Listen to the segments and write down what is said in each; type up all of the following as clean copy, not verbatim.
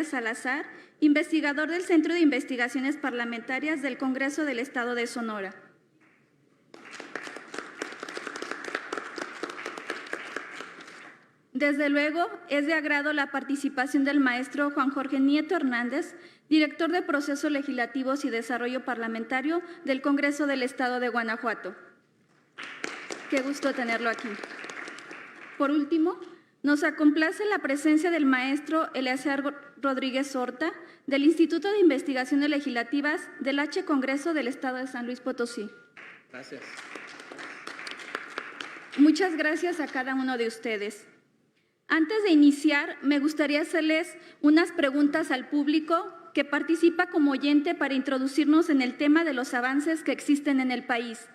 Arias Salazar, investigador del Centro de Investigaciones Parlamentarias del Congreso del Estado de Sonora. Desde luego, es de agrado la participación del maestro Juan Jorge Nieto Hernández, director de Procesos Legislativos y Desarrollo Parlamentario del Congreso del Estado de Guanajuato. Qué gusto tenerlo aquí. Por último, nos complace la presencia del maestro Eleazar Rodríguez Horta, del Instituto de Investigaciones Legislativas del H. Congreso del Estado de San Luis Potosí. Gracias. Muchas gracias a cada uno de ustedes. Antes de iniciar, me gustaría hacerles unas preguntas al público que participa como oyente para introducirnos en el tema de los avances que existen en el país.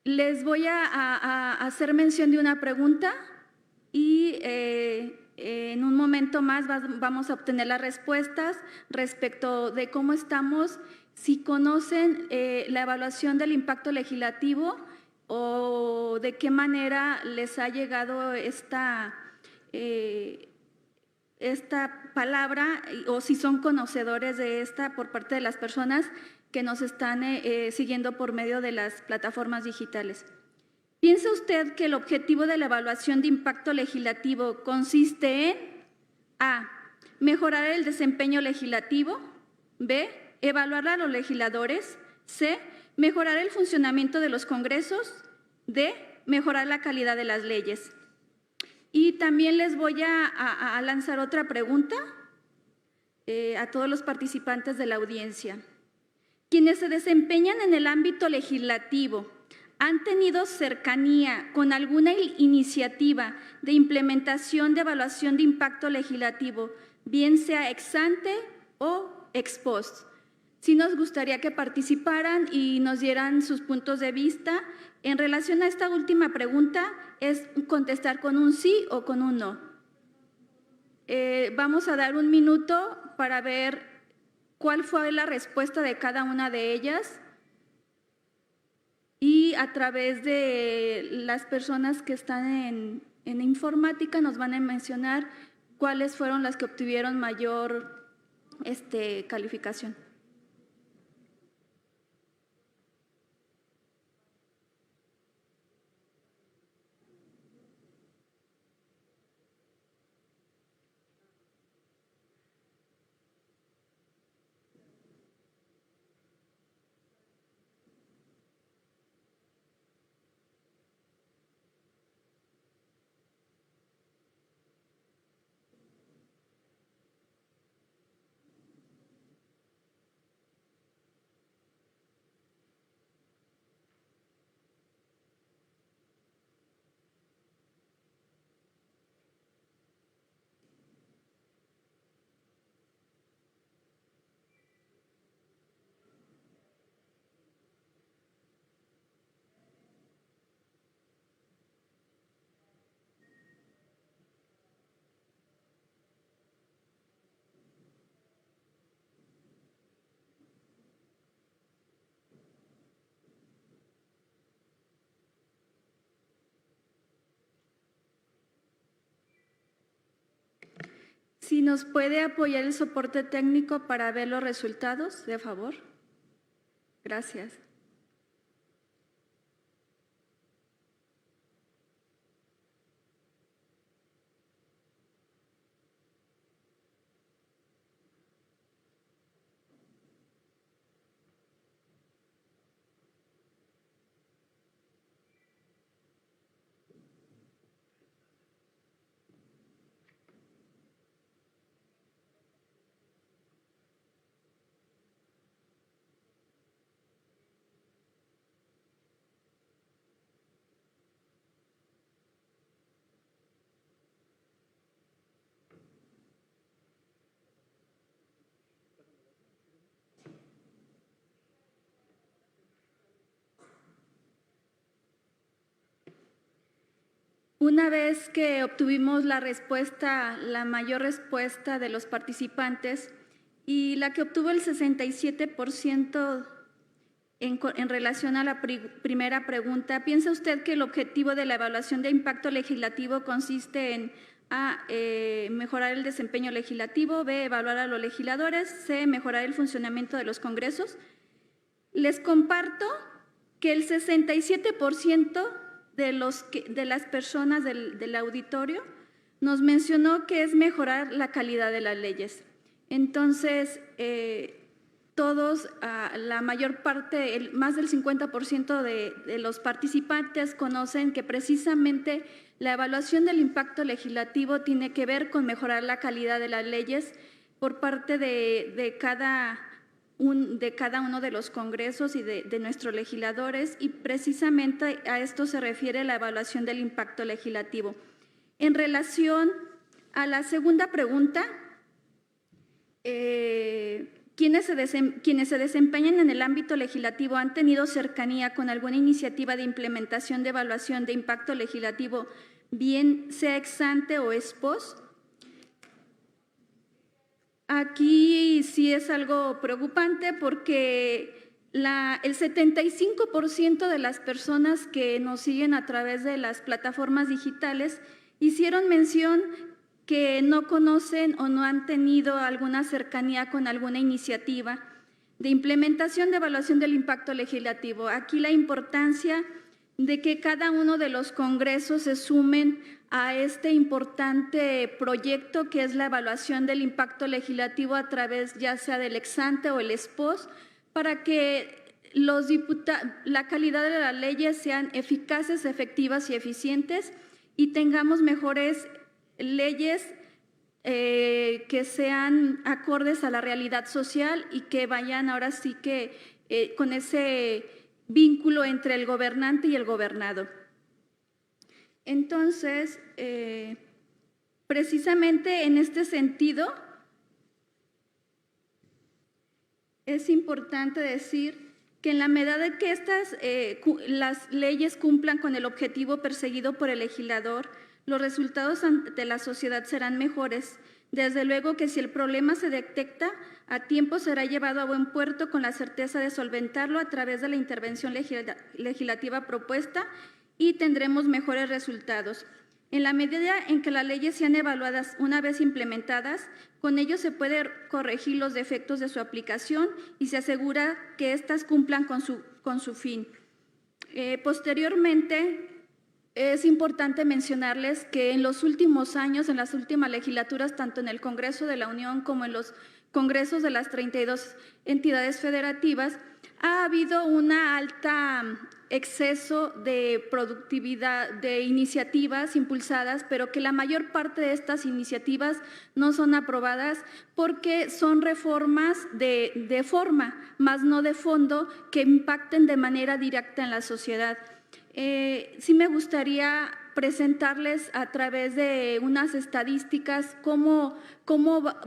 Les voy a hacer mención de una pregunta y en un momento más vamos a obtener las respuestas respecto de cómo estamos, si conocen la evaluación del impacto legislativo o de qué manera les ha llegado esta palabra o si son conocedores de esta por parte de las personas que nos están siguiendo por medio de las plataformas digitales. ¿Piensa usted que el objetivo de la evaluación de impacto legislativo consiste en A. Mejorar el desempeño legislativo, B. Evaluar a los legisladores, C. Mejorar el funcionamiento de los congresos, D. Mejorar la calidad de las leyes? Y también les voy a lanzar otra pregunta a todos los participantes de la audiencia. Quienes se desempeñan en el ámbito legislativo, ¿han tenido cercanía con alguna iniciativa de implementación de evaluación de impacto legislativo, bien sea ex ante o ex post? Sí nos gustaría que participaran y nos dieran sus puntos de vista. En relación a esta última pregunta, es contestar con un sí o con un no. Vamos a dar un minuto para ver cuál fue la respuesta de cada una de ellas y a través de las personas que están en informática nos van a mencionar cuáles fueron las que obtuvieron mayor calificación. Si nos puede apoyar el soporte técnico para ver los resultados, de favor. Gracias. Una vez que obtuvimos la respuesta, la mayor respuesta de los participantes y la que obtuvo el 67% en relación a la primera pregunta, ¿piensa usted que el objetivo de la evaluación de impacto legislativo consiste en A, mejorar el desempeño legislativo. B, evaluar a los legisladores. C, mejorar el funcionamiento de los congresos. Les comparto que el 67% de las personas del auditorio nos mencionó que es mejorar la calidad de las leyes. Entonces, todos, la mayor parte, más del 50% de los participantes conocen que precisamente la evaluación del impacto legislativo tiene que ver con mejorar la calidad de las leyes por parte de cada uno de los congresos y de nuestros legisladores, y precisamente a esto se refiere la evaluación del impacto legislativo. En relación a la segunda pregunta, quienes se desempeñan en el ámbito legislativo han tenido cercanía con alguna iniciativa de implementación de evaluación de impacto legislativo, bien sea ex ante o ex post. Aquí sí es algo preocupante porque el 75% de las personas que nos siguen a través de las plataformas digitales hicieron mención que no conocen o no han tenido alguna cercanía con alguna iniciativa de implementación de evaluación del impacto legislativo. Aquí la importancia de que cada uno de los congresos se sumen a este importante proyecto que es la evaluación del impacto legislativo a través ya sea del ex ante o el ex post, para que la calidad de las leyes sean eficaces, efectivas y eficientes y tengamos mejores leyes que sean acordes a la realidad social y que vayan ahora sí que con ese vínculo entre el gobernante y el gobernado. Entonces, precisamente en este sentido, es importante decir que en la medida de que las leyes cumplan con el objetivo perseguido por el legislador, los resultados ante la sociedad serán mejores. Desde luego que si el problema se detecta a tiempo será llevado a buen puerto con la certeza de solventarlo a través de la intervención legislativa propuesta y tendremos mejores resultados. En la medida en que las leyes sean evaluadas una vez implementadas, con ello se puede corregir los defectos de su aplicación y se asegura que éstas cumplan con su fin. Posteriormente, es importante mencionarles que en los últimos años, en las últimas legislaturas, tanto en el Congreso de la Unión como en los congresos de las 32 entidades federativas, ha habido un alta exceso de productividad de iniciativas impulsadas, pero que la mayor parte de estas iniciativas no son aprobadas porque son reformas de forma, más no de fondo, que impacten de manera directa en la sociedad. Sí me gustaría presentarles a través de unas estadísticas cómo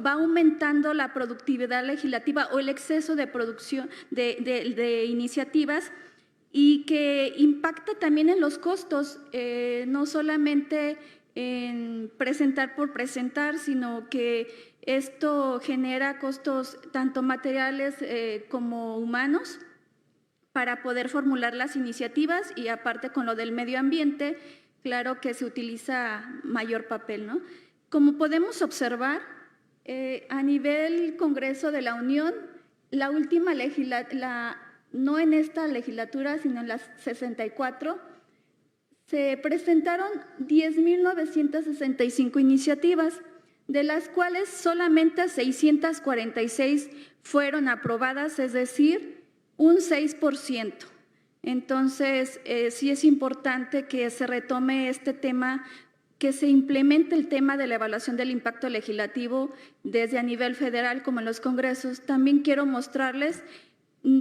va aumentando la productividad legislativa o el exceso de producción de iniciativas y que impacta también en los costos, no solamente en presentar por presentar, sino que esto genera costos tanto materiales como humanos para poder formular las iniciativas y aparte con lo del medio ambiente, claro que se utiliza mayor papel, ¿no? Como podemos observar, a nivel Congreso de la Unión, la última no en esta legislatura, sino en las 64, se presentaron 10.965 iniciativas, de las cuales solamente 646 fueron aprobadas, es decir, un 6%. Entonces, sí es importante que se retome este tema, que se implemente el tema de la evaluación del impacto legislativo desde a nivel federal como en los congresos. También quiero mostrarles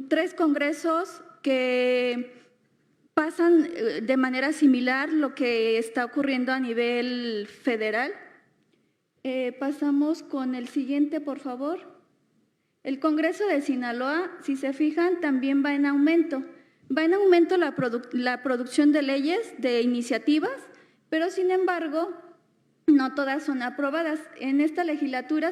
3 congresos que pasan de manera similar lo que está ocurriendo a nivel federal. Pasamos con el siguiente, por favor. El Congreso de Sinaloa, si se fijan, también va en aumento. Va en aumento la producción de leyes, de iniciativas, pero sin embargo, no todas son aprobadas. En esta legislatura,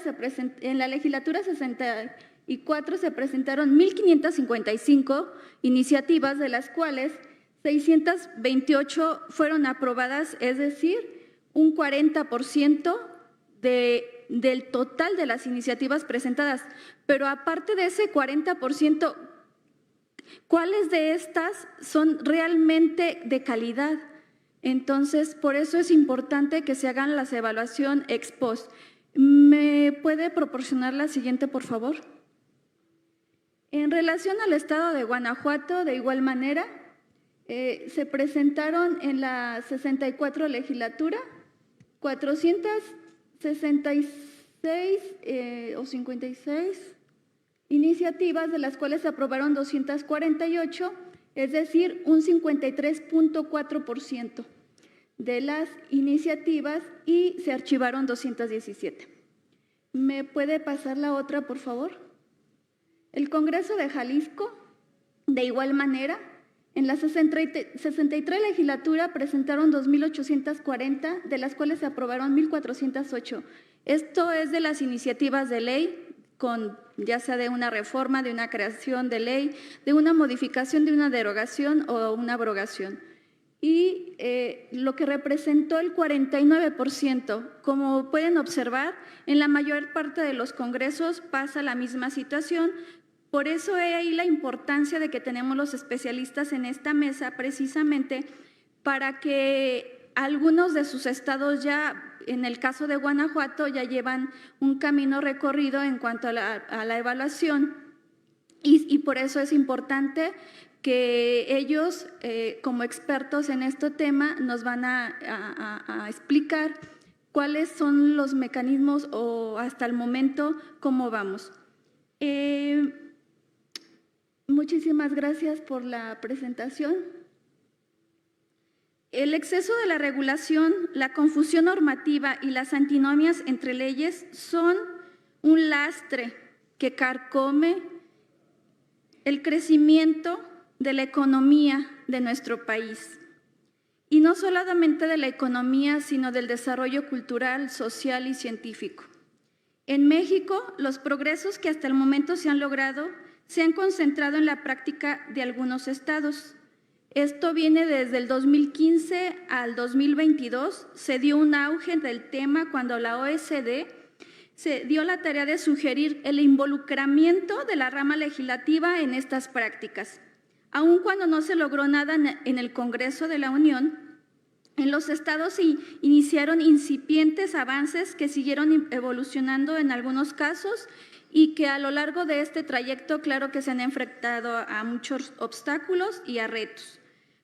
en la legislatura 64 se presentaron 1.555 iniciativas, de las cuales 628 fueron aprobadas, es decir, un 40% del total de las iniciativas presentadas. Pero aparte de ese 40%, ¿cuáles de estas son realmente de calidad? Entonces, por eso es importante que se hagan las evaluaciones ex post. ¿Me puede proporcionar la siguiente, por favor? En relación al estado de Guanajuato, de igual manera, se presentaron en la 64 legislatura 466 o 56 iniciativas, de las cuales se aprobaron 248, es decir, un 53.4% de las iniciativas, y se archivaron 217. ¿Me puede pasar la otra, por favor? El Congreso de Jalisco, de igual manera, en la 63 legislatura presentaron 2.840, de las cuales se aprobaron 1.408. Esto es de las iniciativas de ley, ya sea de una reforma, de una creación de ley, de una modificación, de una derogación o una abrogación. Y lo que representó el 49%. Como pueden observar, en la mayor parte de los congresos pasa la misma situación. Por eso es ahí la importancia de que tenemos los especialistas en esta mesa, precisamente para que algunos de sus estados ya, en el caso de Guanajuato, ya llevan un camino recorrido en cuanto a la evaluación, y por eso es importante que ellos, como expertos en este tema, nos van a explicar cuáles son los mecanismos o hasta el momento cómo vamos. Muchísimas gracias por la presentación. El exceso de la regulación, la confusión normativa y las antinomias entre leyes son un lastre que carcome el crecimiento de la economía de nuestro país. Y no solamente de la economía, sino del desarrollo cultural, social y científico. En México, los progresos que hasta el momento se han logrado se han concentrado en la práctica de algunos estados. Esto viene desde el 2015 al 2022, se dio un auge del tema cuando la OECD se dio la tarea de sugerir el involucramiento de la rama legislativa en estas prácticas. Aun cuando no se logró nada en el Congreso de la Unión, en los estados se iniciaron incipientes avances que siguieron evolucionando en algunos casos, y que a lo largo de este trayecto, claro que se han enfrentado a muchos obstáculos y a retos.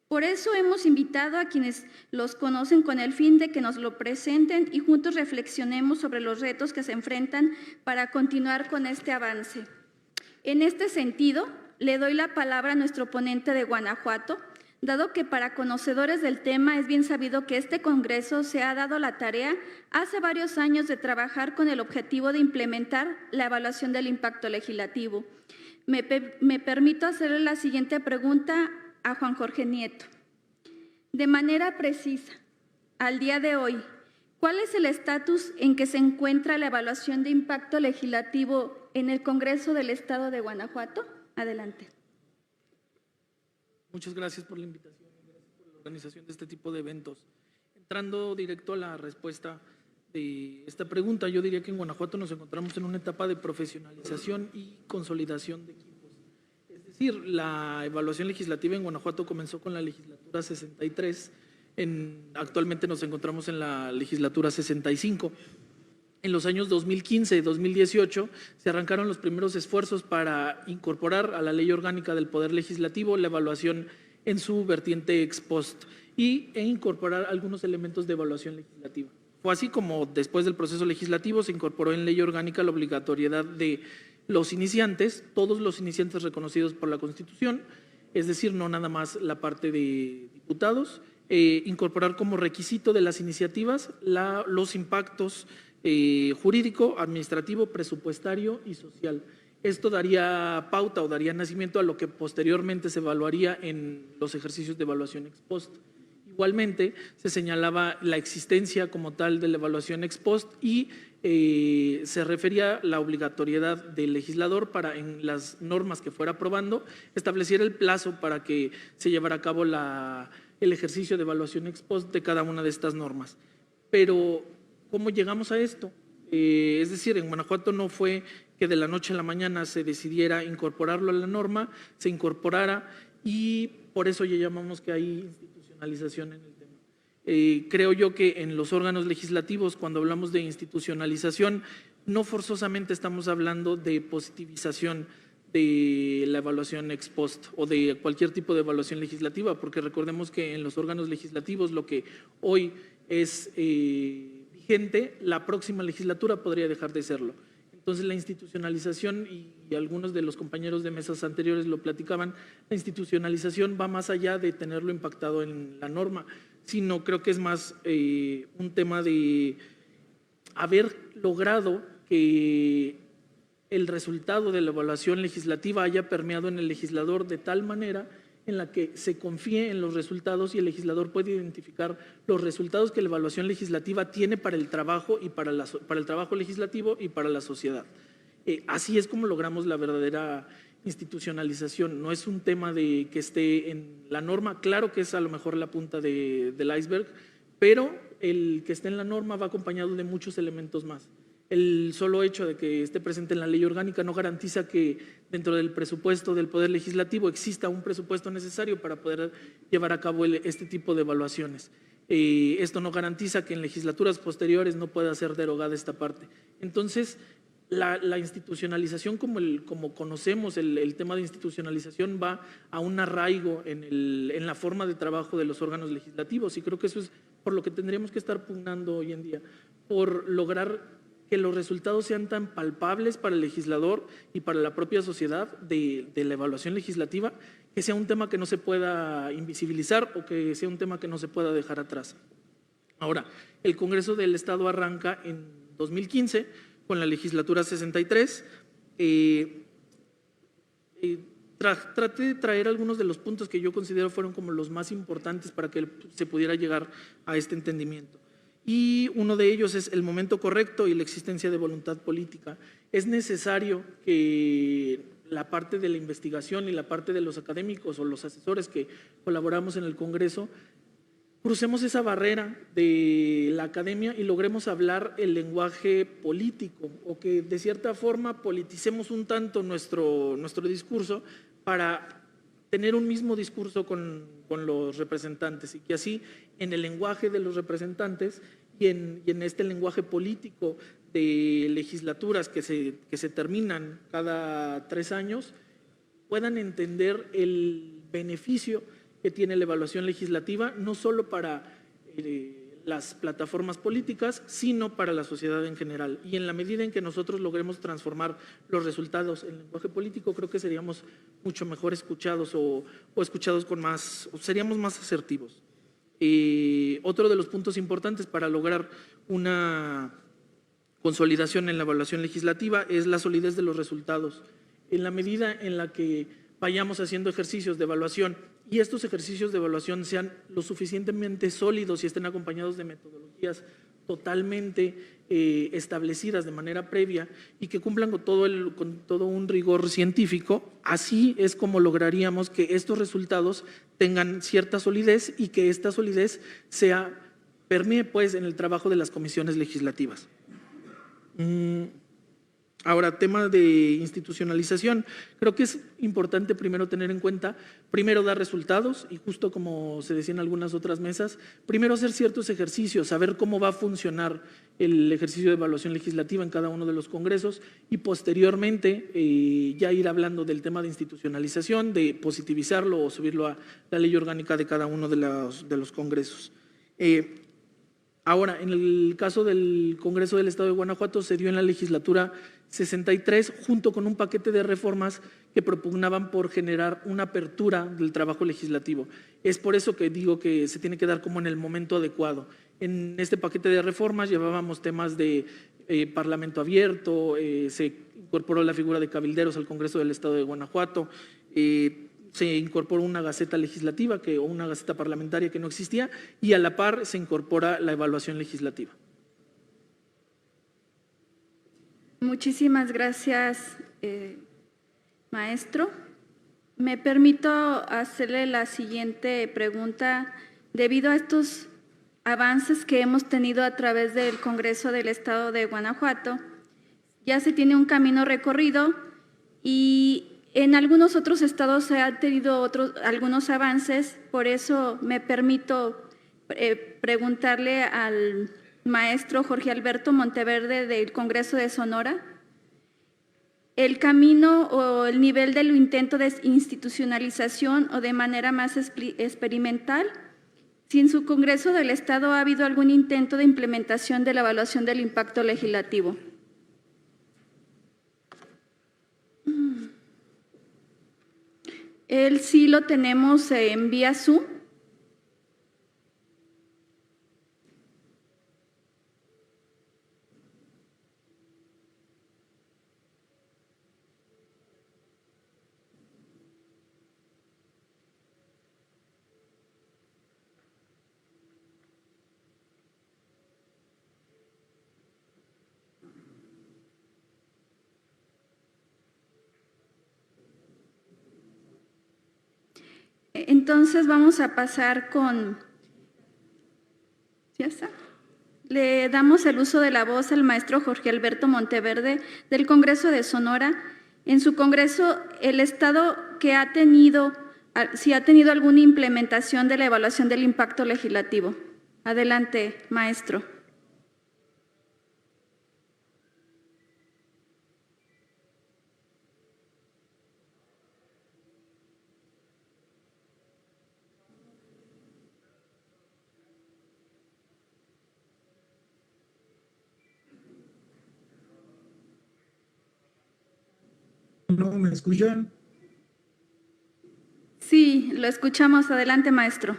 Por eso hemos invitado a quienes los conocen con el fin de que nos lo presenten y juntos reflexionemos sobre los retos que se enfrentan para continuar con este avance. En este sentido, le doy la palabra a nuestro ponente de Guanajuato, dado que para conocedores del tema es bien sabido que este Congreso se ha dado la tarea hace varios años de trabajar con el objetivo de implementar la evaluación del impacto legislativo. Me permito hacerle la siguiente pregunta a Juan Jorge Nieto. De manera precisa, al día de hoy, ¿cuál es el estatus en que se encuentra la evaluación de impacto legislativo en el Congreso del Estado de Guanajuato? Adelante. Muchas gracias por la invitación y gracias por la organización de este tipo de eventos. Entrando directo a la respuesta de esta pregunta, yo diría que en Guanajuato nos encontramos en una etapa de profesionalización y consolidación de equipos. Es decir, la evaluación legislativa en Guanajuato comenzó con la legislatura 63, actualmente nos encontramos en la legislatura 65. En los años 2015 y 2018 se arrancaron los primeros esfuerzos para incorporar a la Ley Orgánica del Poder Legislativo la evaluación en su vertiente ex post e incorporar algunos elementos de evaluación legislativa. Fue así como después del proceso legislativo se incorporó en Ley Orgánica la obligatoriedad de los iniciantes, todos los iniciantes reconocidos por la Constitución, es decir, no nada más la parte de diputados, incorporar como requisito de las iniciativas los impactos jurídico, administrativo, presupuestario y social. Esto daría pauta o daría nacimiento a lo que posteriormente se evaluaría en los ejercicios de evaluación ex post. Igualmente, se señalaba la existencia como tal de la evaluación ex post y se refería la obligatoriedad del legislador para, en las normas que fuera aprobando, estableciera el plazo para que se llevara a cabo el ejercicio de evaluación ex post de cada una de estas normas. Pero, ¿cómo llegamos a esto? Es decir, en Guanajuato no fue que de la noche a la mañana se decidiera incorporarlo a la norma, se incorporara y por eso ya llamamos que hay institucionalización en el tema. Creo yo que en los órganos legislativos, cuando hablamos de institucionalización, no forzosamente estamos hablando de positivización de la evaluación ex post o de cualquier tipo de evaluación legislativa, porque recordemos que en los órganos legislativos lo que hoy es vigente, la próxima legislatura podría dejar de serlo. Entonces la institucionalización, y algunos de los compañeros de mesas anteriores lo platicaban, la institucionalización va más allá de tenerlo impactado en la norma, sino creo que es más un tema de haber logrado que el resultado de la evaluación legislativa haya permeado en el legislador de tal manera en la que se confíe en los resultados y el legislador puede identificar los resultados que la evaluación legislativa tiene para el trabajo y para el trabajo legislativo y para la sociedad. Así es como logramos la verdadera institucionalización. No es un tema de que esté en la norma, claro que es a lo mejor la punta del iceberg, pero el que esté en la norma va acompañado de muchos elementos más. El solo hecho de que esté presente en la ley orgánica no garantiza que dentro del presupuesto del Poder Legislativo exista un presupuesto necesario para poder llevar a cabo este tipo de evaluaciones. Esto no garantiza que en legislaturas posteriores no pueda ser derogada esta parte. Entonces, la institucionalización como conocemos, el tema de institucionalización va a un arraigo en la forma de trabajo de los órganos legislativos y creo que eso es por lo que tendríamos que estar pugnando hoy en día, por lograr que los resultados sean tan palpables para el legislador y para la propia sociedad de la evaluación legislativa, que sea un tema que no se pueda invisibilizar o que sea un tema que no se pueda dejar atrás. Ahora, el Congreso del Estado arranca en 2015 con la legislatura 63. Traté de traer algunos de los puntos que yo considero fueron como los más importantes para que se pudiera llegar a este entendimiento. Y uno de ellos es el momento correcto y la existencia de voluntad política. Es necesario que la parte de la investigación y la parte de los académicos o los asesores que colaboramos en el Congreso crucemos esa barrera de la academia y logremos hablar el lenguaje político o que de cierta forma politicemos un tanto nuestro discurso para tener un mismo discurso con los representantes y que así en el lenguaje de los representantes y en este lenguaje político de legislaturas que se terminan cada 3 años puedan entender el beneficio que tiene la evaluación legislativa, no solo para las plataformas políticas, sino para la sociedad en general. Y en la medida en que nosotros logremos transformar los resultados en lenguaje político, creo que seríamos mucho mejor escuchados o escuchados con más, o seríamos más asertivos. Otro de los puntos importantes para lograr una consolidación en la evaluación legislativa es la solidez de los resultados. En la medida en la que vayamos haciendo ejercicios de evaluación y estos ejercicios de evaluación sean lo suficientemente sólidos y estén acompañados de metodologías totalmente establecidas de manera previa y que cumplan con todo un rigor científico, así es como lograríamos que estos resultados tengan cierta solidez y que esta solidez permee pues en el trabajo de las comisiones legislativas. Ahora, tema de institucionalización, creo que es importante primero tener en cuenta, primero dar resultados y justo como se decía en algunas otras mesas, primero hacer ciertos ejercicios, saber cómo va a funcionar el ejercicio de evaluación legislativa en cada uno de los congresos y posteriormente ya ir hablando del tema de institucionalización, de positivizarlo o subirlo a la ley orgánica de cada uno de los congresos. Ahora, en el caso del Congreso del Estado de Guanajuato se dio en la legislatura 63 junto con un paquete de reformas que propugnaban por generar una apertura del trabajo legislativo. Es por eso que digo que se tiene que dar como en el momento adecuado. En este paquete de reformas llevábamos temas de parlamento abierto, se incorporó la figura de cabilderos al Congreso del Estado de Guanajuato, se incorporó una gaceta legislativa o una gaceta parlamentaria que no existía y a la par se incorpora la evaluación legislativa. Muchísimas gracias, maestro. Me permito hacerle la siguiente pregunta. Debido a avances que hemos tenido a través del Congreso del Estado de Guanajuato. Ya se tiene un camino recorrido y en algunos otros estados se han tenido algunos avances, por eso me permito preguntarle al maestro Jorge Alberto Monteverde del Congreso de Sonora, el camino o el nivel del intento de institucionalización o de manera más experimental, si en su Congreso del Estado ha habido algún intento de implementación de la evaluación del impacto legislativo. Él sí lo tenemos en vía Zoom. Entonces vamos a pasar con… ¿Ya está? Le damos el uso de la voz al maestro Jorge Alberto Monteverde del Congreso de Sonora. En su Congreso, el Estado que ha tenido, si ha tenido alguna implementación de la evaluación del impacto legislativo. Adelante, maestro. ¿No me escuchan? Sí, lo escuchamos. Adelante, maestro.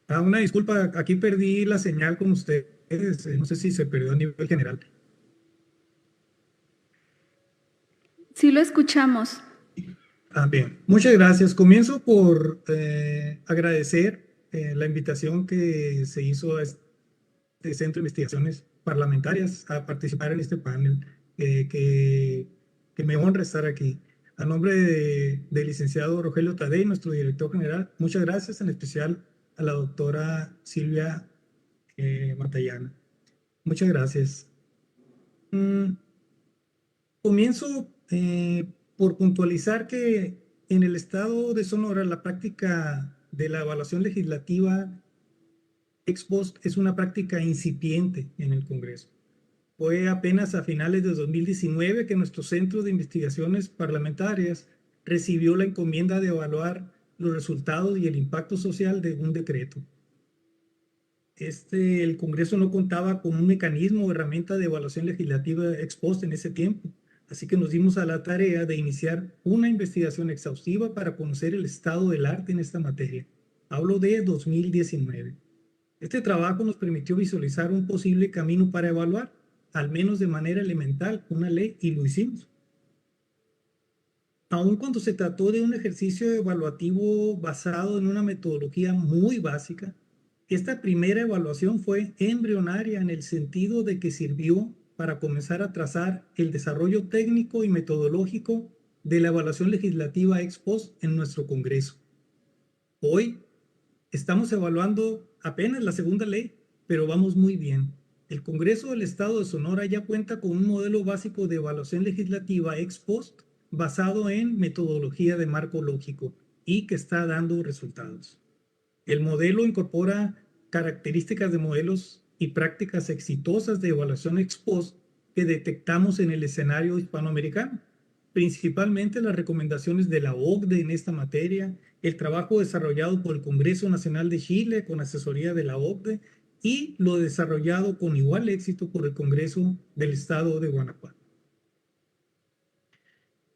Una disculpa, aquí perdí la señal con ustedes. No sé si se perdió a nivel general. Sí, lo escuchamos. Bien, muchas gracias. Comienzo por agradecer la invitación que se hizo a este Centro de Investigaciones Parlamentarias a participar en este panel, que me honra estar aquí. A nombre del licenciado Rogelio Tadei, nuestro director general, muchas gracias, en especial a la doctora Silvia Matallana. Muchas gracias. Comienzo por puntualizar que en el estado de Sonora la práctica de la evaluación legislativa ex post es una práctica incipiente en el Congreso. Fue apenas a finales de 2019 que nuestro Centro de Investigaciones Parlamentarias recibió la encomienda de evaluar los resultados y el impacto social de un decreto. El Congreso no contaba con un mecanismo o herramienta de evaluación legislativa ex post en ese tiempo, así que nos dimos a la tarea de iniciar una investigación exhaustiva para conocer el estado del arte en esta materia. Hablo de 2019. Este trabajo nos permitió visualizar un posible camino para evaluar, al menos de manera elemental, una ley, y lo hicimos. Aun cuando se trató de un ejercicio evaluativo basado en una metodología muy básica, esta primera evaluación fue embrionaria en el sentido de que sirvió para comenzar a trazar el desarrollo técnico y metodológico de la evaluación legislativa ex post en nuestro Congreso. Hoy estamos evaluando apenas la segunda ley, pero vamos muy bien. El Congreso del Estado de Sonora ya cuenta con un modelo básico de evaluación legislativa ex post basado en metodología de marco lógico y que está dando resultados. El modelo incorpora características de modelos y prácticas exitosas de evaluación ex post que detectamos en el escenario hispanoamericano, principalmente las recomendaciones de la OCDE en esta materia, el trabajo desarrollado por el Congreso Nacional de Chile con asesoría de la OCDE y lo desarrollado con igual éxito por el Congreso del Estado de Guanajuato.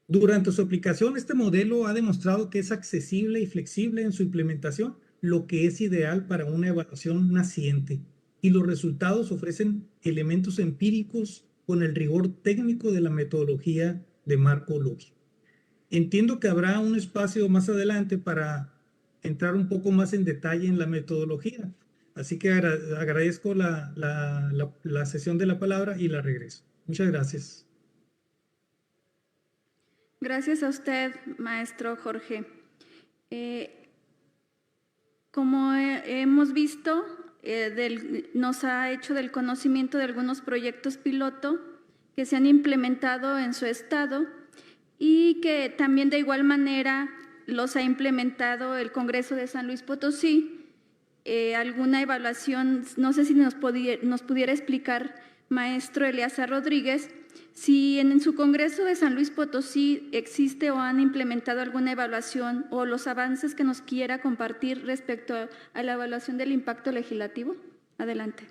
Durante su aplicación, este modelo ha demostrado que es accesible y flexible en su implementación, lo que es ideal para una evaluación naciente, y los resultados ofrecen elementos empíricos con el rigor técnico de la metodología de marco lógico. Entiendo que habrá un espacio más adelante para entrar un poco más en detalle en la metodología, así que agradezco la cesión de la palabra y la regreso. Muchas gracias. Gracias a usted, maestro Jorge. Como hemos visto, nos ha hecho del conocimiento de algunos proyectos piloto que se han implementado en su estado y que también de igual manera los ha implementado el Congreso de San Luis Potosí. Alguna evaluación, no sé si nos pudiera explicar, maestro Eleazar Rodríguez, si en su Congreso de San Luis Potosí existe o han implementado alguna evaluación o los avances que nos quiera compartir respecto a la evaluación del impacto legislativo. Adelante.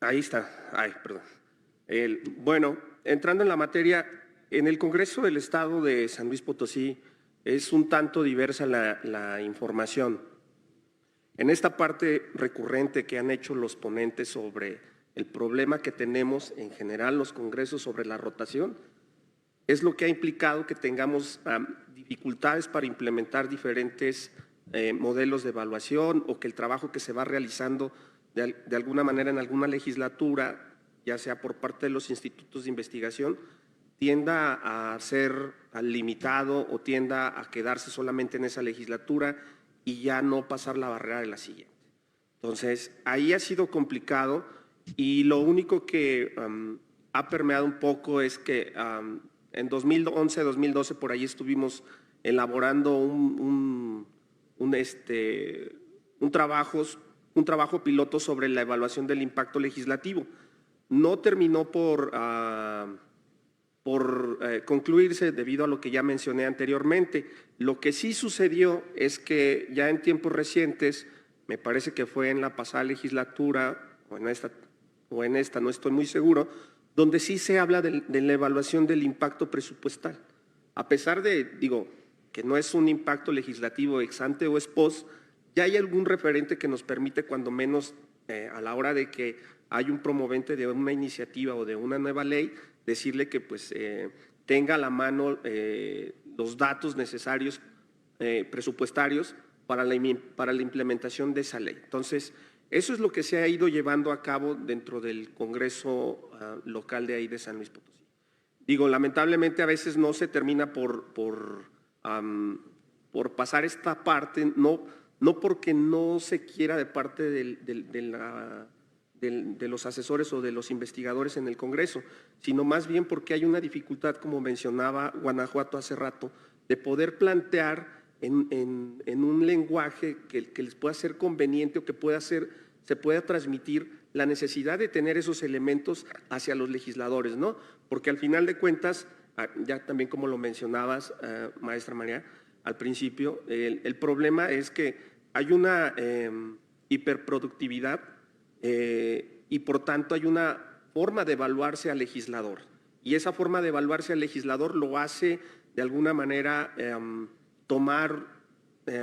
Ahí está. Ay, perdón. Bueno, entrando en la materia, en el Congreso del Estado de San Luis Potosí es un tanto diversa la información. En esta parte recurrente que han hecho los ponentes sobre el problema que tenemos en general los congresos sobre la rotación, es lo que ha implicado que tengamos dificultades para implementar diferentes modelos de evaluación o que el trabajo que se va realizando de alguna manera en alguna legislatura, ya sea por parte de los institutos de investigación, tienda a ser limitado o tienda a quedarse solamente en esa legislatura y ya no pasar la barrera de la siguiente. Entonces, ahí ha sido complicado y lo único que ha permeado un poco es que en 2011, 2012, por ahí estuvimos elaborando un trabajo piloto sobre la evaluación del impacto legislativo. No terminó por concluirse debido a lo que ya mencioné anteriormente. Lo que sí sucedió es que ya en tiempos recientes, me parece que fue en la pasada legislatura o en esta, no estoy muy seguro, donde sí se habla de la evaluación del impacto presupuestal. A pesar de, que no es un impacto legislativo ex ante o ex post, ya hay algún referente que nos permite, cuando menos a la hora de que hay un promovente de una iniciativa o de una nueva ley, decirle que tenga a la mano los datos necesarios presupuestarios para la implementación de esa ley. Entonces, eso es lo que se ha ido llevando a cabo dentro del Congreso local de ahí de San Luis Potosí. Lamentablemente a veces no se termina por pasar esta parte, no porque no se quiera de parte de los asesores o de los investigadores en el Congreso, sino más bien porque hay una dificultad, como mencionaba Guanajuato hace rato, de poder plantear en un lenguaje que les pueda ser conveniente o que se pueda transmitir la necesidad de tener esos elementos hacia los legisladores, ¿no? Porque al final de cuentas, ya también como lo mencionabas, maestra María, al principio, el problema es que hay una hiperproductividad y por tanto hay una forma de evaluarse al legislador. Y esa forma de evaluarse al legislador lo hace de alguna manera tomar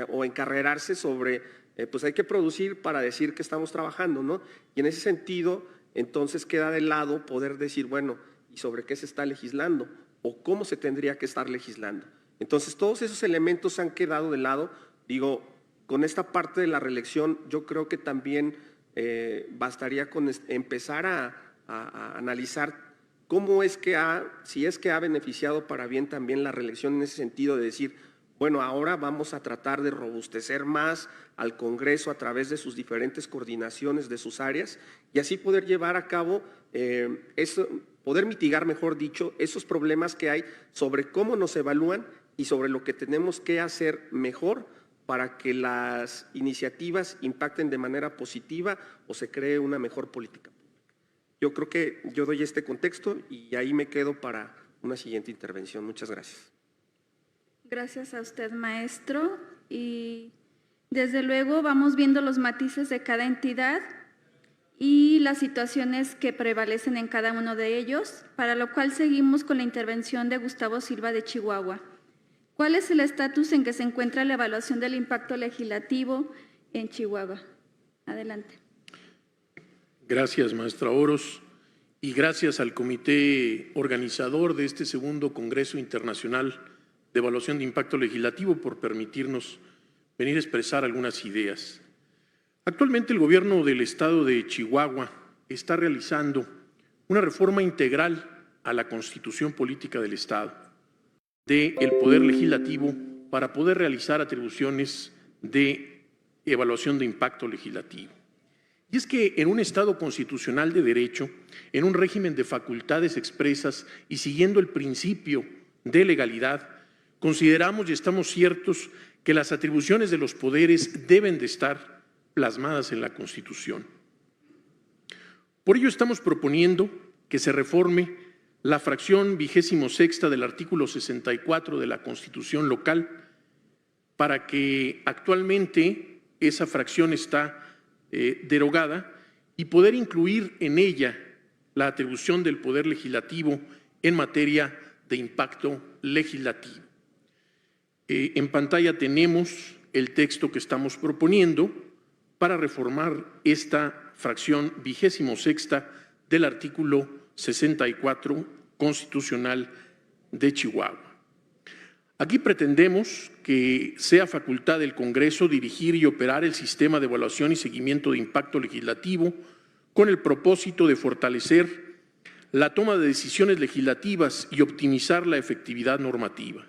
o encarrerarse sobre, pues hay que producir para decir que estamos trabajando, ¿no? Y en ese sentido, entonces queda de lado poder decir, bueno, ¿y sobre qué se está legislando? ¿O cómo se tendría que estar legislando? Entonces, todos esos elementos han quedado de lado. Con esta parte de la reelección, yo creo que también bastaría con empezar a analizar cómo es que si es que ha beneficiado para bien también la reelección en ese sentido de decir, bueno, ahora vamos a tratar de robustecer más al Congreso a través de sus diferentes coordinaciones de sus áreas y así poder llevar a cabo poder mitigar, mejor dicho, esos problemas que hay sobre cómo nos evalúan y sobre lo que tenemos que hacer mejor para que las iniciativas impacten de manera positiva o se cree una mejor política pública. Yo creo que yo doy este contexto y ahí me quedo para una siguiente intervención. Muchas gracias. Gracias a usted, maestro. Y desde luego vamos viendo los matices de cada entidad y las situaciones que prevalecen en cada uno de ellos, para lo cual seguimos con la intervención de Gustavo Silva de Chihuahua. ¿Cuál es el estatus en que se encuentra la evaluación del impacto legislativo en Chihuahua? Adelante. Gracias, maestra Oros, y gracias al comité organizador de este segundo Congreso Internacional de Evaluación de Impacto Legislativo por permitirnos venir a expresar algunas ideas. Actualmente el gobierno del estado de Chihuahua está realizando una reforma integral a la Constitución Política del Estado, del Poder Legislativo, para poder realizar atribuciones de evaluación de impacto legislativo. Y es que en un Estado constitucional de derecho, en un régimen de facultades expresas y siguiendo el principio de legalidad, consideramos y estamos ciertos que las atribuciones de los poderes deben de estar plasmadas en la Constitución. Por ello estamos proponiendo que se reforme la fracción 26ª del artículo 64 de la Constitución local, para que actualmente esa fracción está derogada y poder incluir en ella la atribución del Poder Legislativo en materia de impacto legislativo. En pantalla tenemos el texto que estamos proponiendo para reformar esta fracción 26ª del artículo 64 constitucional de Chihuahua. Aquí pretendemos que sea facultad del Congreso dirigir y operar el sistema de evaluación y seguimiento de impacto legislativo con el propósito de fortalecer la toma de decisiones legislativas y optimizar la efectividad normativa,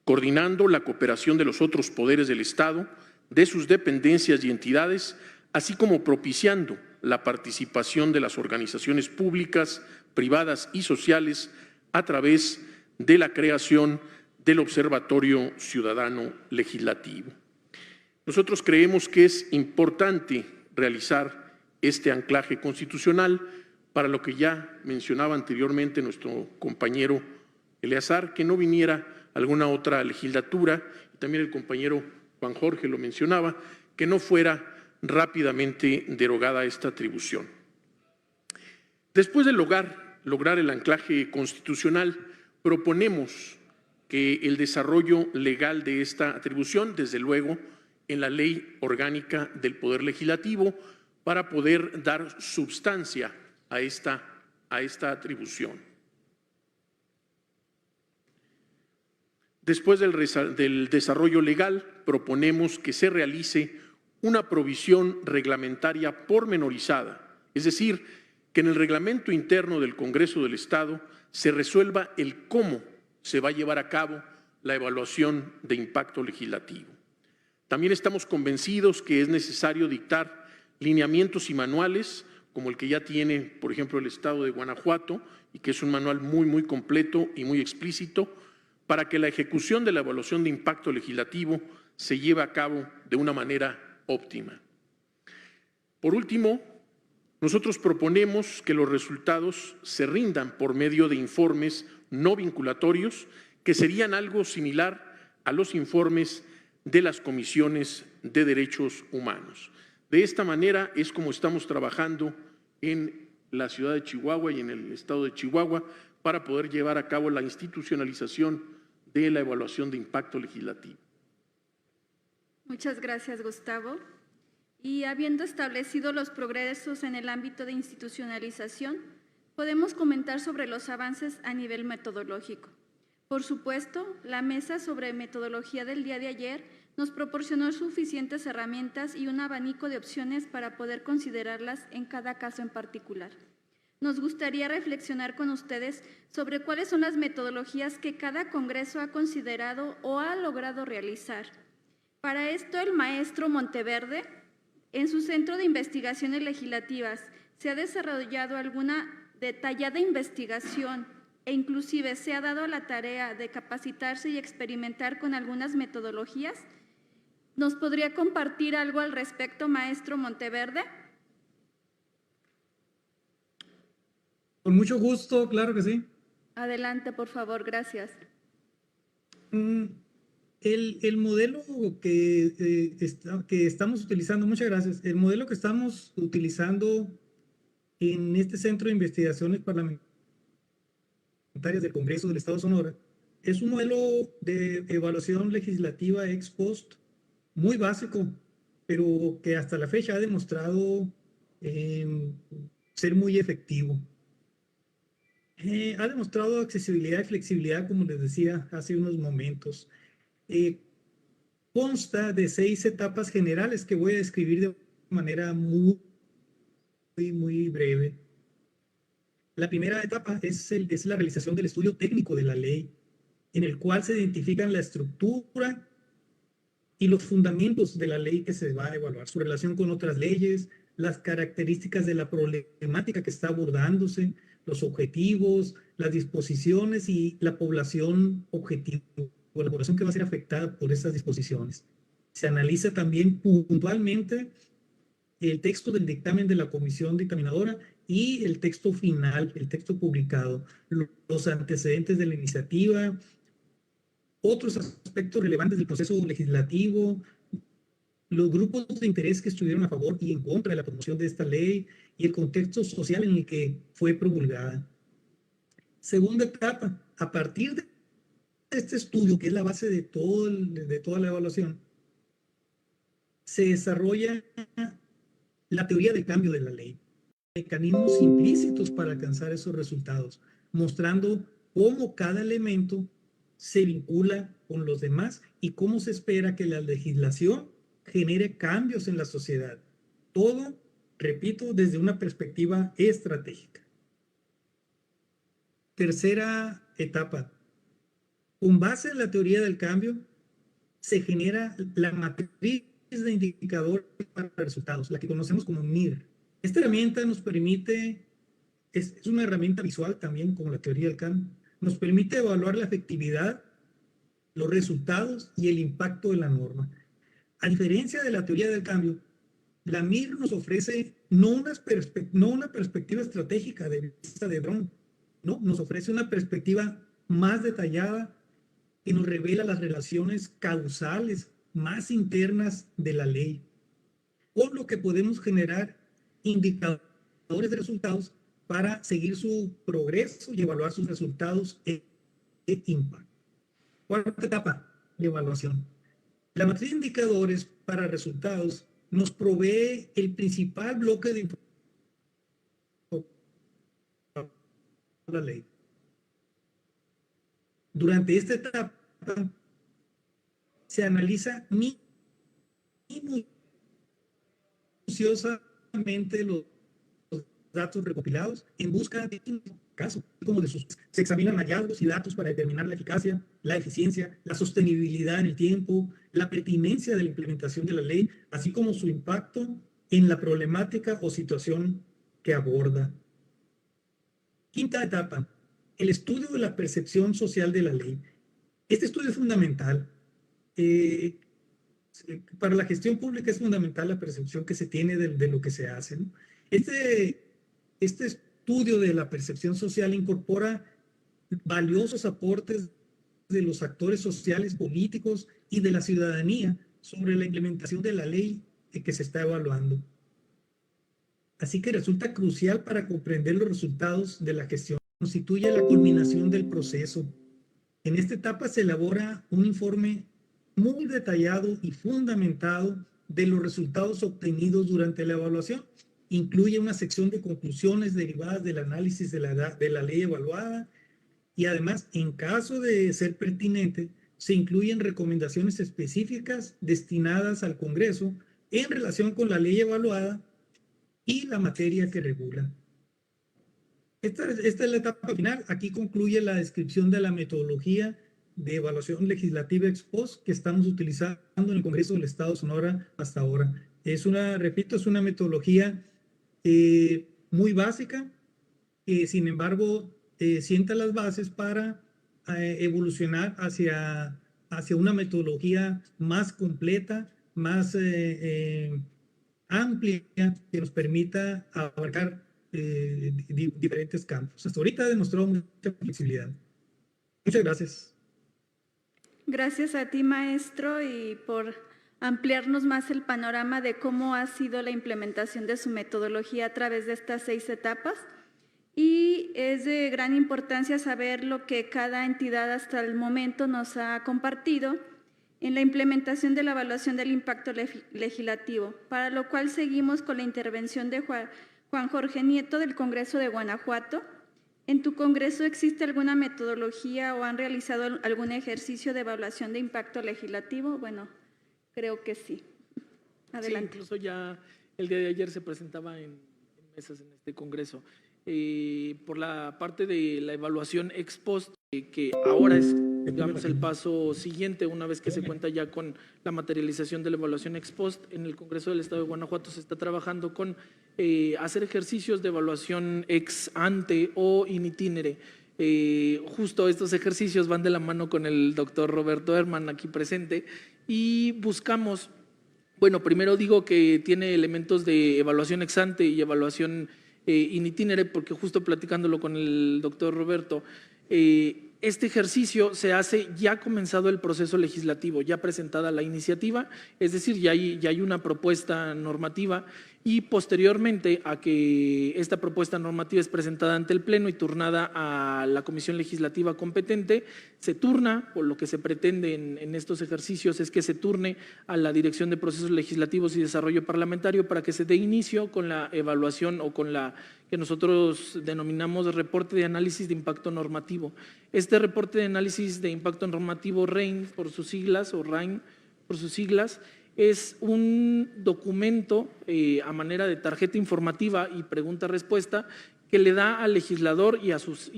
coordinando la cooperación de los otros poderes del Estado, de sus dependencias y entidades, así como propiciando la participación de las organizaciones públicas, privadas y sociales a través de la creación del Observatorio Ciudadano Legislativo. Nosotros creemos que es importante realizar este anclaje constitucional, para lo que ya mencionaba anteriormente nuestro compañero Eleazar, que no viniera alguna otra legislatura, y también el compañero Juan Jorge lo mencionaba, que no fuera rápidamente derogada esta atribución. Después de lograr el anclaje constitucional, proponemos que el desarrollo legal de esta atribución, desde luego, en la Ley Orgánica del Poder Legislativo, para poder dar substancia a esta atribución. Después del desarrollo legal, proponemos que se realice una provisión reglamentaria pormenorizada, es decir, que en el reglamento interno del Congreso del Estado se resuelva el cómo se va a llevar a cabo la evaluación de impacto legislativo. También estamos convencidos que es necesario dictar lineamientos y manuales, como el que ya tiene, por ejemplo, el Estado de Guanajuato, y que es un manual muy completo y muy explícito, para que la ejecución de la evaluación de impacto legislativo se lleve a cabo de una manera óptima. Por último, nosotros proponemos que los resultados se rindan por medio de informes no vinculatorios, que serían algo similar a los informes de las comisiones de derechos humanos. De esta manera es como estamos trabajando en la ciudad de Chihuahua y en el estado de Chihuahua para poder llevar a cabo la institucionalización de la evaluación de impacto legislativo. Muchas gracias, Gustavo. Y habiendo establecido los progresos en el ámbito de institucionalización, podemos comentar sobre los avances a nivel metodológico. Por supuesto, la mesa sobre metodología del día de ayer nos proporcionó suficientes herramientas y un abanico de opciones para poder considerarlas en cada caso en particular. Nos gustaría reflexionar con ustedes sobre cuáles son las metodologías que cada congreso ha considerado o ha logrado realizar. Para esto, el maestro Monteverde, en su Centro de Investigaciones Legislativas, se ha desarrollado alguna detallada investigación e inclusive se ha dado la tarea de capacitarse y experimentar con algunas metodologías. ¿Nos podría compartir algo al respecto, maestro Monteverde? Con mucho gusto, claro que sí. Adelante, por favor, gracias. El modelo que estamos utilizando, muchas gracias, el modelo que estamos utilizando en este Centro de Investigaciones Parlamentarias del Congreso del Estado de Sonora es un modelo de evaluación legislativa ex post muy básico, pero que hasta la fecha ha demostrado ser muy efectivo. Ha demostrado accesibilidad y flexibilidad, como les decía hace unos momentos. Consta de 6 etapas generales que voy a describir de manera muy breve. La primera etapa es la realización del estudio técnico de la ley, en el cual se identifican la estructura y los fundamentos de la ley que se va a evaluar, su relación con otras leyes, las características de la problemática que está abordándose, los objetivos, las disposiciones y la población objetivo, o la población que va a ser afectada por estas disposiciones. Se analiza también puntualmente el texto del dictamen de la comisión dictaminadora y el texto final, el texto publicado, los antecedentes de la iniciativa, otros aspectos relevantes del proceso legislativo, los grupos de interés que estuvieron a favor y en contra de la promoción de esta ley y el contexto social en el que fue promulgada. Segunda etapa, a partir de este estudio, que es la base de toda la evaluación, se desarrolla la teoría del cambio de la ley, mecanismos implícitos para alcanzar esos resultados, mostrando cómo cada elemento se vincula con los demás y cómo se espera que la legislación genere cambios en la sociedad. Todo, repito, desde una perspectiva estratégica. Tercera etapa. Con base en la teoría del cambio, se genera la matriz de indicadores para resultados, la que conocemos como MIR. Esta herramienta nos permite, es una herramienta visual también, como la teoría del cambio, nos permite evaluar la efectividad, los resultados y el impacto de la norma. A diferencia de la teoría del cambio, la MIR nos ofrece no una perspectiva estratégica de vista de dron, no, nos ofrece una perspectiva más detallada que nos revela las relaciones causales más internas de la ley, por lo que podemos generar indicadores de resultados para seguir su progreso y evaluar sus resultados e impacto. Cuarta etapa de evaluación. La matriz de indicadores para resultados nos provee el principal bloque de información de la ley. Durante esta etapa se analiza minuciosamente los datos recopilados en busca de casos, como de sus, se examinan hallazgos y datos para determinar la eficacia, la eficiencia, la sostenibilidad en el tiempo, la pertinencia de la implementación de la ley, así como su impacto en la problemática o situación que aborda. Quinta etapa, el estudio de la percepción social de la ley. Este estudio es fundamental. Para la gestión pública es fundamental la percepción que se tiene de lo que se hace, ¿no? Este estudio de la percepción social incorpora valiosos aportes de los actores sociales, políticos y de la ciudadanía sobre la implementación de la ley que se está evaluando. Así que resulta crucial para comprender los resultados de la gestión. Constituye la culminación del proceso. En esta etapa se elabora un informe muy detallado y fundamentado de los resultados obtenidos durante la evaluación. Incluye una sección de conclusiones derivadas del análisis de la ley evaluada y además, en caso de ser pertinente, se incluyen recomendaciones específicas destinadas al Congreso en relación con la ley evaluada y la materia que regula. Esta es la etapa final. Aquí concluye la descripción de la metodología de evaluación legislativa ex post que estamos utilizando en el Congreso del Estado de Sonora hasta ahora. Repito, es una metodología muy básica, sin embargo, sienta las bases para evolucionar hacia una metodología más completa, más amplia, que nos permita abarcar diferentes campos. Hasta ahorita ha demostrado mucha flexibilidad. Muchas gracias. Gracias a ti, maestro, y por ampliarnos más el panorama de cómo ha sido la implementación de su metodología a través de estas 6 etapas. Y es de gran importancia saber lo que cada entidad hasta el momento nos ha compartido en la implementación de la evaluación del impacto legislativo, para lo cual seguimos con la intervención de Juan Jorge Nieto del Congreso de Guanajuato. ¿En tu Congreso existe alguna metodología o han realizado algún ejercicio de evaluación de impacto legislativo? Bueno, creo que sí. Adelante. Sí, incluso ya el día de ayer se presentaba en mesas en este Congreso. por la parte de la evaluación ex post, que ahora es, digamos, el paso siguiente, una vez que se cuenta ya con la materialización de la evaluación ex post. En el Congreso del Estado de Guanajuato se está trabajando con hacer ejercicios de evaluación ex ante o in itinere. Justo estos ejercicios van de la mano con el doctor Roberto Herman aquí presente y buscamos, bueno, primero digo que tiene elementos de evaluación ex ante y evaluación in itinere, porque justo platicándolo con el doctor Roberto, este ejercicio se hace ya comenzado el proceso legislativo, ya presentada la iniciativa, es decir, ya hay una propuesta normativa, y posteriormente a que esta propuesta normativa es presentada ante el Pleno y turnada a la Comisión Legislativa competente, se turna, o lo que se pretende en estos ejercicios es que se turne a la Dirección de Procesos Legislativos y Desarrollo Parlamentario para que se dé inicio con la evaluación o con la que nosotros denominamos reporte de análisis de impacto normativo. Este reporte de análisis de impacto normativo, REIN por sus siglas, o RAIN por sus siglas, es un documento a manera de tarjeta informativa y pregunta-respuesta que le da al legislador y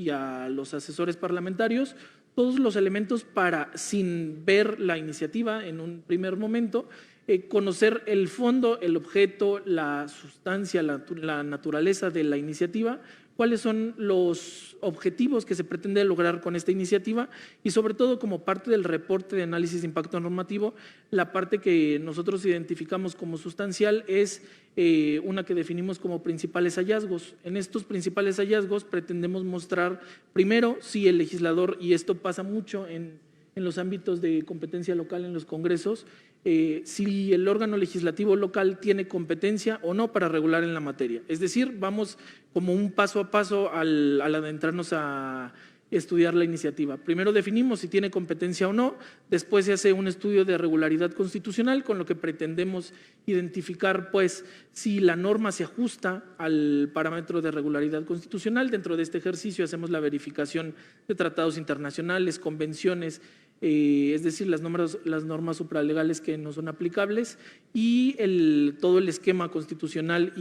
a los asesores parlamentarios todos los elementos para, sin ver la iniciativa en un primer momento, conocer el fondo, el objeto, la sustancia, la naturaleza de la iniciativa, cuáles son los objetivos que se pretende lograr con esta iniciativa y sobre todo como parte del reporte de análisis de impacto normativo, la parte que nosotros identificamos como sustancial es una que definimos como principales hallazgos. En estos principales hallazgos pretendemos mostrar primero si el legislador, y esto pasa mucho en los ámbitos de competencia local en los congresos, si el órgano legislativo local tiene competencia o no para regular en la materia. Es decir, vamos como un paso a paso al adentrarnos a estudiar la iniciativa. Primero definimos si tiene competencia o no, después se hace un estudio de regularidad constitucional con lo que pretendemos identificar pues si la norma se ajusta al parámetro de regularidad constitucional. Dentro de este ejercicio hacemos la verificación de tratados internacionales, convenciones, es decir, las normas supralegales que no son aplicables y todo el esquema constitucional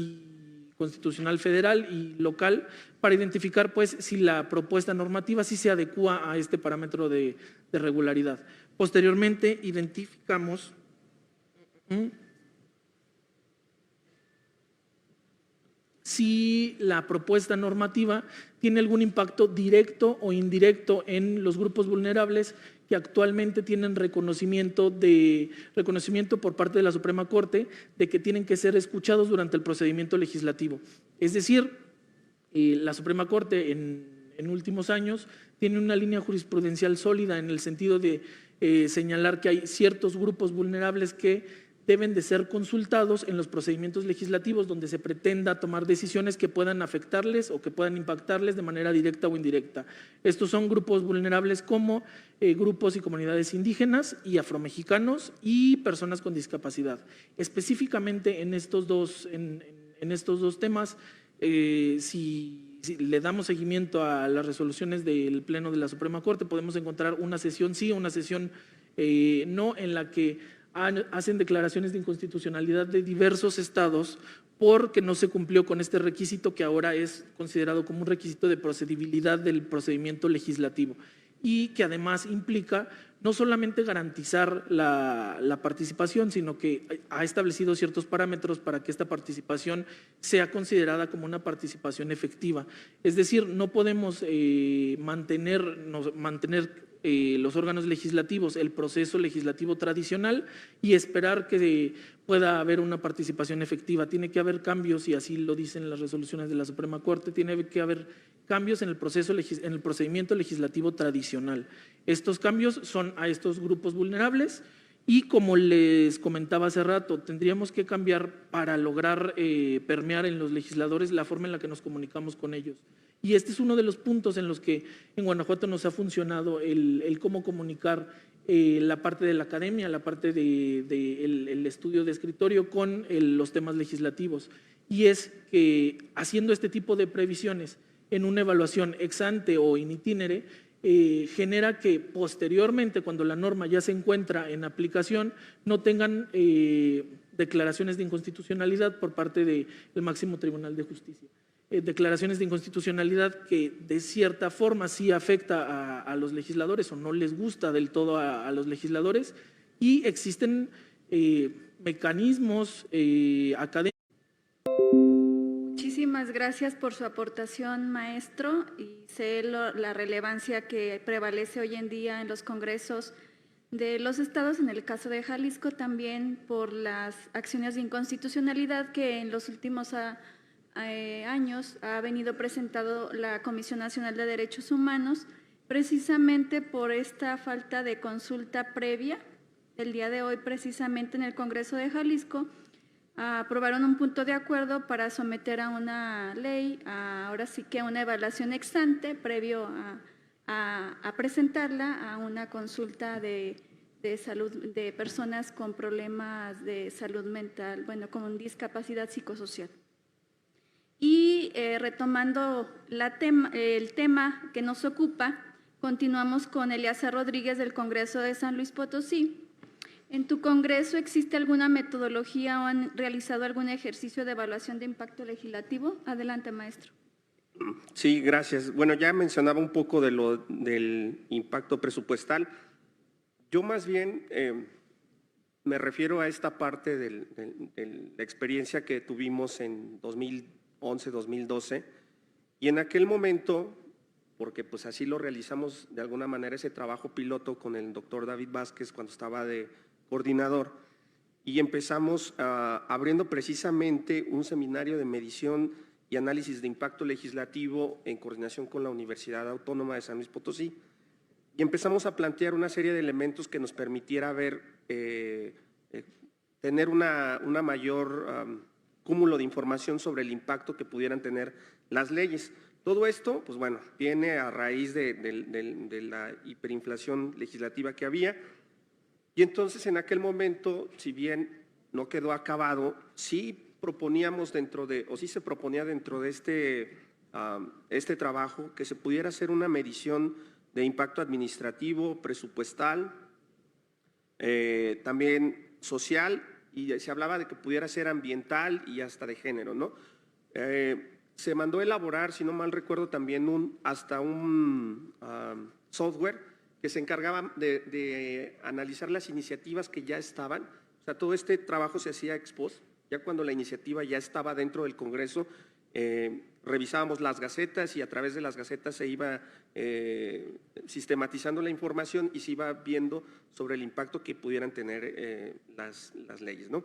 federal y local para identificar pues si la propuesta normativa sí se adecúa a este parámetro de regularidad. Posteriormente identificamos si la propuesta normativa tiene algún impacto directo o indirecto en los grupos vulnerables que actualmente tienen reconocimiento por parte de la Suprema Corte de que tienen que ser escuchados durante el procedimiento legislativo. Es decir, la Suprema Corte en últimos años tiene una línea jurisprudencial sólida en el sentido de señalar que hay ciertos grupos vulnerables que deben de ser consultados en los procedimientos legislativos donde se pretenda tomar decisiones que puedan afectarles o que puedan impactarles de manera directa o indirecta. Estos son grupos vulnerables como grupos y comunidades indígenas y afromexicanos y personas con discapacidad. Específicamente en estos dos temas, si le damos seguimiento a las resoluciones del Pleno de la Suprema Corte, podemos encontrar una sesión sí, una sesión no, en la que hacen declaraciones de inconstitucionalidad de diversos estados porque no se cumplió con este requisito que ahora es considerado como un requisito de procedibilidad del procedimiento legislativo y que además implica no solamente garantizar la participación, sino que ha establecido ciertos parámetros para que esta participación sea considerada como una participación efectiva. Es decir, no podemos mantener los órganos legislativos, el proceso legislativo tradicional y esperar que pueda haber una participación efectiva. Tiene que haber cambios, y así lo dicen las resoluciones de la Suprema Corte, tiene que haber cambios en el procedimiento legislativo tradicional. Estos cambios son a estos grupos vulnerables y, como les comentaba hace rato, tendríamos que cambiar para lograr permear en los legisladores la forma en la que nos comunicamos con ellos. Y este es uno de los puntos en los que en Guanajuato nos ha funcionado el cómo comunicar la parte de la academia, la parte del estudio de escritorio con los temas legislativos. Y es que haciendo este tipo de previsiones en una evaluación ex ante o in itinere, genera que posteriormente, cuando la norma ya se encuentra en aplicación, no tengan declaraciones de inconstitucionalidad por parte del máximo Tribunal de Justicia. declaraciones de inconstitucionalidad que de cierta forma sí afecta a los legisladores o no les gusta del todo a los legisladores, y existen mecanismos académicos. Muchísimas gracias por su aportación, maestro, y sé la relevancia que prevalece hoy en día en los congresos de los estados, en el caso de Jalisco también por las acciones de inconstitucionalidad que en los últimos años ha venido presentando la Comisión Nacional de Derechos Humanos, precisamente por esta falta de consulta previa. El día de hoy, precisamente en el Congreso de Jalisco, aprobaron un punto de acuerdo para someter a una ley, ahora sí que a una evaluación ex ante, previo a presentarla a una consulta de salud de personas con problemas de salud mental, bueno, con discapacidad psicosocial. Y retomando el tema que nos ocupa, continuamos con Eleazar Rodríguez del Congreso de San Luis Potosí. ¿En tu Congreso existe alguna metodología o han realizado algún ejercicio de evaluación de impacto legislativo? Adelante, maestro. Sí, gracias. Bueno, ya mencionaba un poco del impacto presupuestal. Yo más bien me refiero a esta parte de la experiencia que tuvimos en 2011, 2012, y en aquel momento, porque pues así lo realizamos de alguna manera, ese trabajo piloto con el doctor David Vázquez cuando estaba de coordinador, y empezamos abriendo precisamente un seminario de medición y análisis de impacto legislativo en coordinación con la Universidad Autónoma de San Luis Potosí, y empezamos a plantear una serie de elementos que nos permitiera ver, tener una mayor cúmulo de información sobre el impacto que pudieran tener las leyes. Todo esto, pues bueno, viene a raíz de la hiperinflación legislativa que había, y entonces en aquel momento, si bien no quedó acabado, sí proponíamos sí se proponía dentro de este trabajo que se pudiera hacer una medición de impacto administrativo, presupuestal, también social, y se hablaba de que pudiera ser ambiental y hasta de género, ¿no? Se mandó a elaborar, si no mal recuerdo, también hasta un software que se encargaba de analizar las iniciativas que ya estaban. O sea, todo este trabajo se hacía ex post, ya cuando la iniciativa ya estaba dentro del Congreso, revisábamos las gacetas y a través de las gacetas se iba sistematizando la información y se iba viendo sobre el impacto que pudieran tener las leyes, ¿no?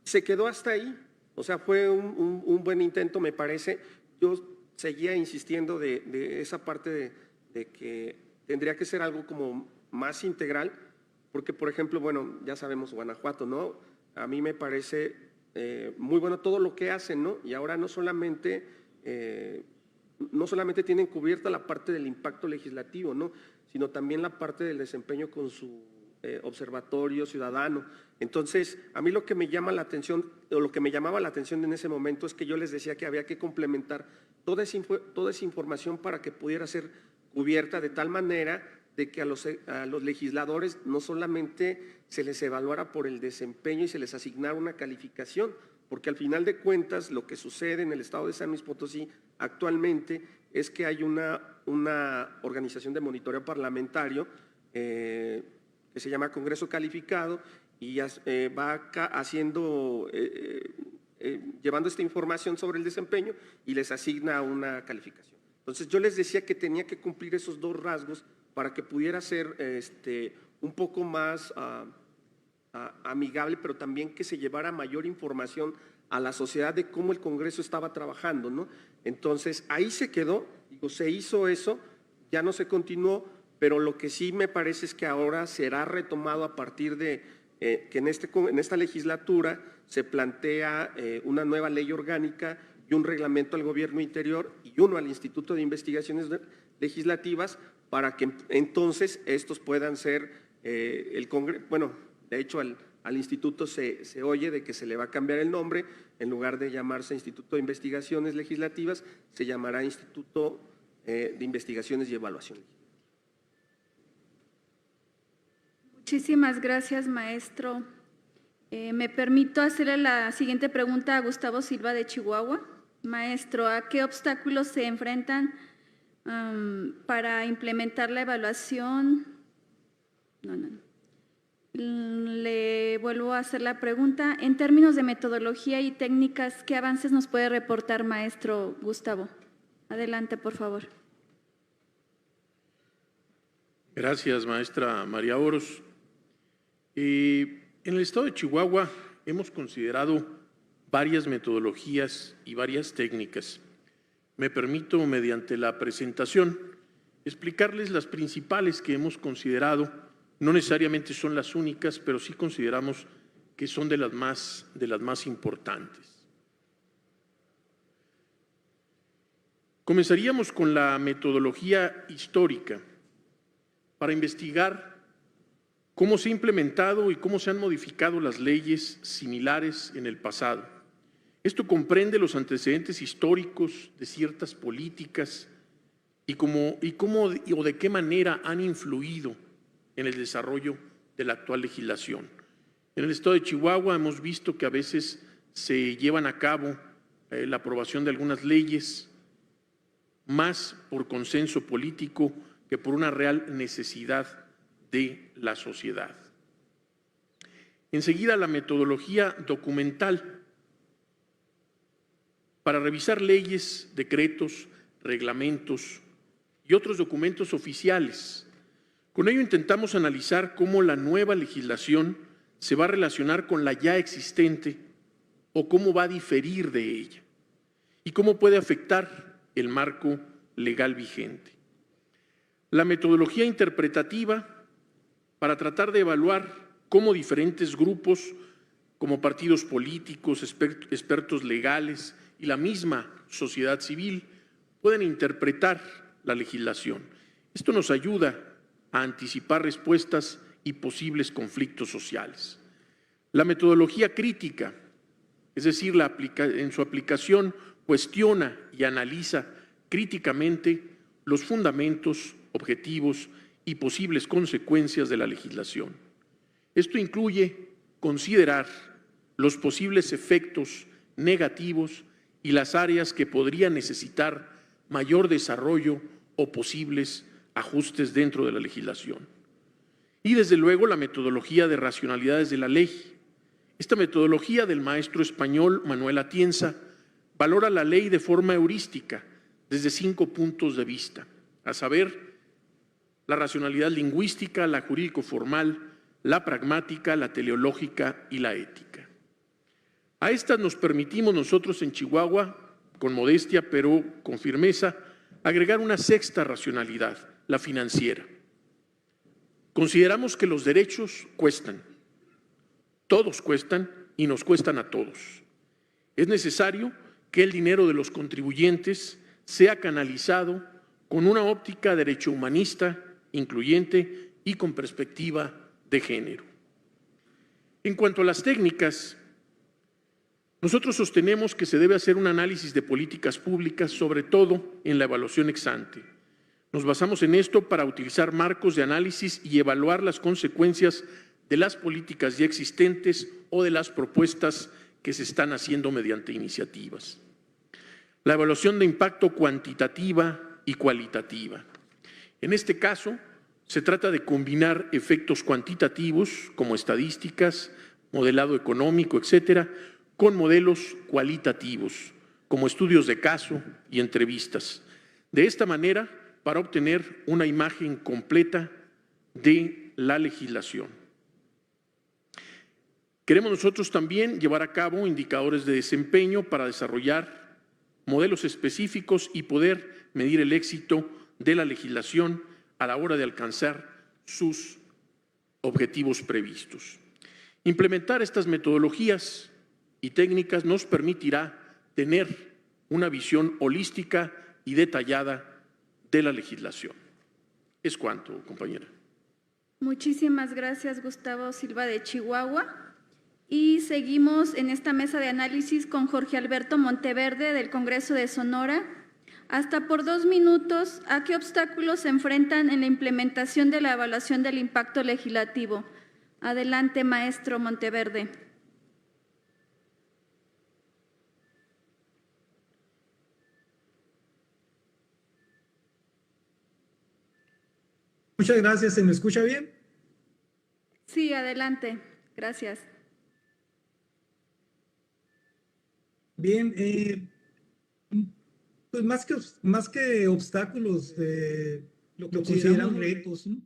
Se quedó hasta ahí, o sea, fue un buen intento, me parece. Yo seguía insistiendo de esa parte de que tendría que ser algo como más integral, porque, por ejemplo, bueno, ya sabemos Guanajuato, ¿no? A mí me parece muy bueno todo lo que hacen, ¿no? Y ahora no solamente tienen cubierta la parte del impacto legislativo, ¿no? Sino también la parte del desempeño con su observatorio ciudadano. Entonces, a mí lo que me llama la atención, o lo que me llamaba la atención en ese momento, es que yo les decía que había que complementar toda esa información para que pudiera ser cubierta de tal manera de que a los legisladores no solamente se les evaluara por el desempeño y se les asignara una calificación, porque al final de cuentas lo que sucede en el estado de San Luis Potosí actualmente es que hay una organización de monitoreo parlamentario que se llama Congreso Calificado y va haciendo, llevando esta información sobre el desempeño y les asigna una calificación. Entonces yo les decía que tenía que cumplir esos dos rasgos para que pudiera ser un poco más amigable, pero también que se llevara mayor información a la sociedad de cómo el Congreso estaba trabajando, ¿no? Entonces ahí se quedó, digo, se hizo eso, ya no se continuó, pero lo que sí me parece es que ahora será retomado a partir de que en esta legislatura se plantea una nueva ley orgánica y un reglamento al Gobierno Interior y uno al Instituto de Investigaciones Legislativas para que entonces estos puedan ser el Congreso. Bueno, de hecho al instituto se oye de que se le va a cambiar el nombre, en lugar de llamarse Instituto de Investigaciones Legislativas, se llamará Instituto de Investigaciones y Evaluación. Muchísimas gracias, maestro. Me permito hacerle la siguiente pregunta a Gustavo Silva de Chihuahua. Maestro, ¿a qué obstáculos se enfrentan para implementar la evaluación? No. Le vuelvo a hacer la pregunta. En términos de metodología y técnicas, ¿qué avances nos puede reportar, maestro Gustavo? Adelante, por favor. Gracias, maestra María Oros. En el estado de Chihuahua hemos considerado varias metodologías y varias técnicas. Me permito, mediante la presentación, explicarles las principales que hemos considerado. No necesariamente son las únicas, pero sí consideramos que son de las más importantes. Comenzaríamos con la metodología histórica para investigar cómo se ha implementado y cómo se han modificado las leyes similares en el pasado. Esto comprende los antecedentes históricos de ciertas políticas y cómo o de qué manera han influido en el desarrollo de la actual legislación. En el estado de Chihuahua hemos visto que a veces se llevan a cabo la aprobación de algunas leyes más por consenso político que por una real necesidad de la sociedad. Enseguida, la metodología documental para revisar leyes, decretos, reglamentos y otros documentos oficiales. Con ello intentamos analizar cómo la nueva legislación se va a relacionar con la ya existente o cómo va a diferir de ella y cómo puede afectar el marco legal vigente. La metodología interpretativa para tratar de evaluar cómo diferentes grupos, como partidos políticos, expertos legales y la misma sociedad civil, pueden interpretar la legislación. Esto nos ayuda a anticipar respuestas y posibles conflictos sociales. La metodología crítica, es decir, en su aplicación cuestiona y analiza críticamente los fundamentos, objetivos y posibles consecuencias de la legislación. Esto incluye considerar los posibles efectos negativos y las áreas que podrían necesitar mayor desarrollo o posibles ajustes dentro de la legislación. Y desde luego la metodología de racionalidades de la ley. Esta metodología del maestro español Manuel Atienza valora la ley de forma heurística desde 5 puntos de vista, a saber, la racionalidad lingüística, la jurídico-formal, la pragmática, la teleológica y la ética. A estas nos permitimos nosotros en Chihuahua, con modestia pero con firmeza, agregar una sexta racionalidad, la financiera. Consideramos que los derechos cuestan, todos cuestan y nos cuestan a todos. Es necesario que el dinero de los contribuyentes sea canalizado con una óptica derecho humanista, incluyente y con perspectiva de género. En cuanto a las técnicas, nosotros sostenemos que se debe hacer un análisis de políticas públicas, sobre todo en la evaluación ex ante. Nos basamos en esto para utilizar marcos de análisis y evaluar las consecuencias de las políticas ya existentes o de las propuestas que se están haciendo mediante iniciativas. La evaluación de impacto cuantitativa y cualitativa. En este caso, se trata de combinar efectos cuantitativos como estadísticas, modelado económico, etcétera, con modelos cualitativos como estudios de caso y entrevistas. De esta manera, para obtener una imagen completa de la legislación. Queremos nosotros también llevar a cabo indicadores de desempeño para desarrollar modelos específicos y poder medir el éxito de la legislación a la hora de alcanzar sus objetivos previstos. Implementar estas metodologías y técnicas nos permitirá tener una visión holística y detallada de la legislación. Es cuanto, compañera. Muchísimas gracias, Gustavo Silva de Chihuahua. Y seguimos en esta mesa de análisis con Jorge Alberto Monteverde del Congreso de Sonora. Hasta por 2 minutos, ¿a qué obstáculos se enfrentan en la implementación de la evaluación del impacto legislativo? Adelante, maestro. maestro Monteverde. Muchas gracias. ¿Se me escucha bien? Sí, adelante. Gracias. Bien, pues más que obstáculos, lo consideramos retos, ¿no?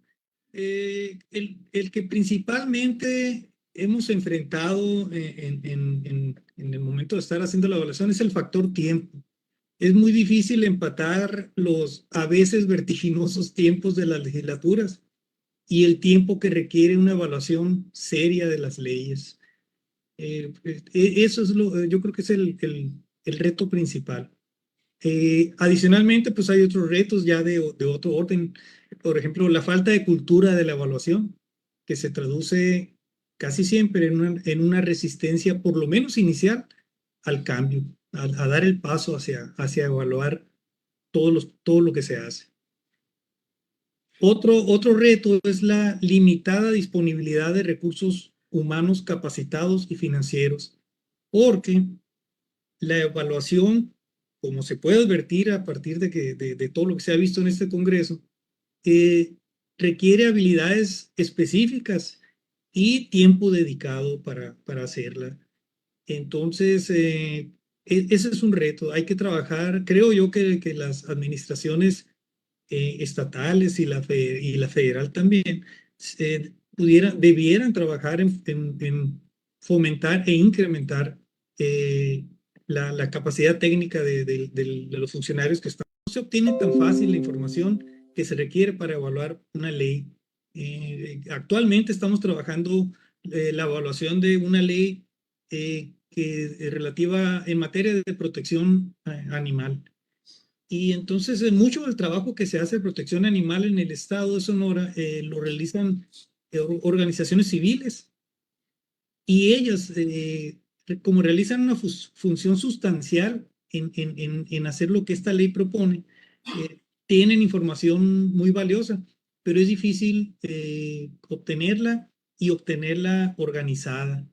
El que principalmente hemos enfrentado en el momento de estar haciendo la evaluación es el factor tiempo. Es muy difícil empatar los a veces vertiginosos tiempos de las legislaturas y el tiempo que requiere una evaluación seria de las leyes. Eso es yo creo que es el reto principal. Adicionalmente, pues hay otros retos ya de otro orden. Por ejemplo, la falta de cultura de la evaluación, que se traduce casi siempre en una resistencia, por lo menos inicial, al cambio, a dar el paso hacia evaluar todo lo que se hace. Otro reto es la limitada disponibilidad de recursos humanos capacitados y financieros, porque la evaluación, como se puede advertir a partir de todo lo que se ha visto en este Congreso, requiere habilidades específicas y tiempo dedicado para hacerla. Entonces, ese es un reto. Hay que trabajar, creo yo que las administraciones estatales y y la federal también debieran trabajar en fomentar e incrementar la capacidad técnica de los funcionarios que están. No se obtiene tan fácil la información que se requiere para evaluar una ley. Actualmente estamos trabajando la evaluación de una ley que es relativa en materia de protección animal. Y entonces mucho del trabajo que se hace de protección animal en el estado de Sonora lo realizan organizaciones civiles y ellas, como realizan una función sustancial en hacer lo que esta ley propone, tienen información muy valiosa, pero es difícil obtenerla y obtenerla organizada.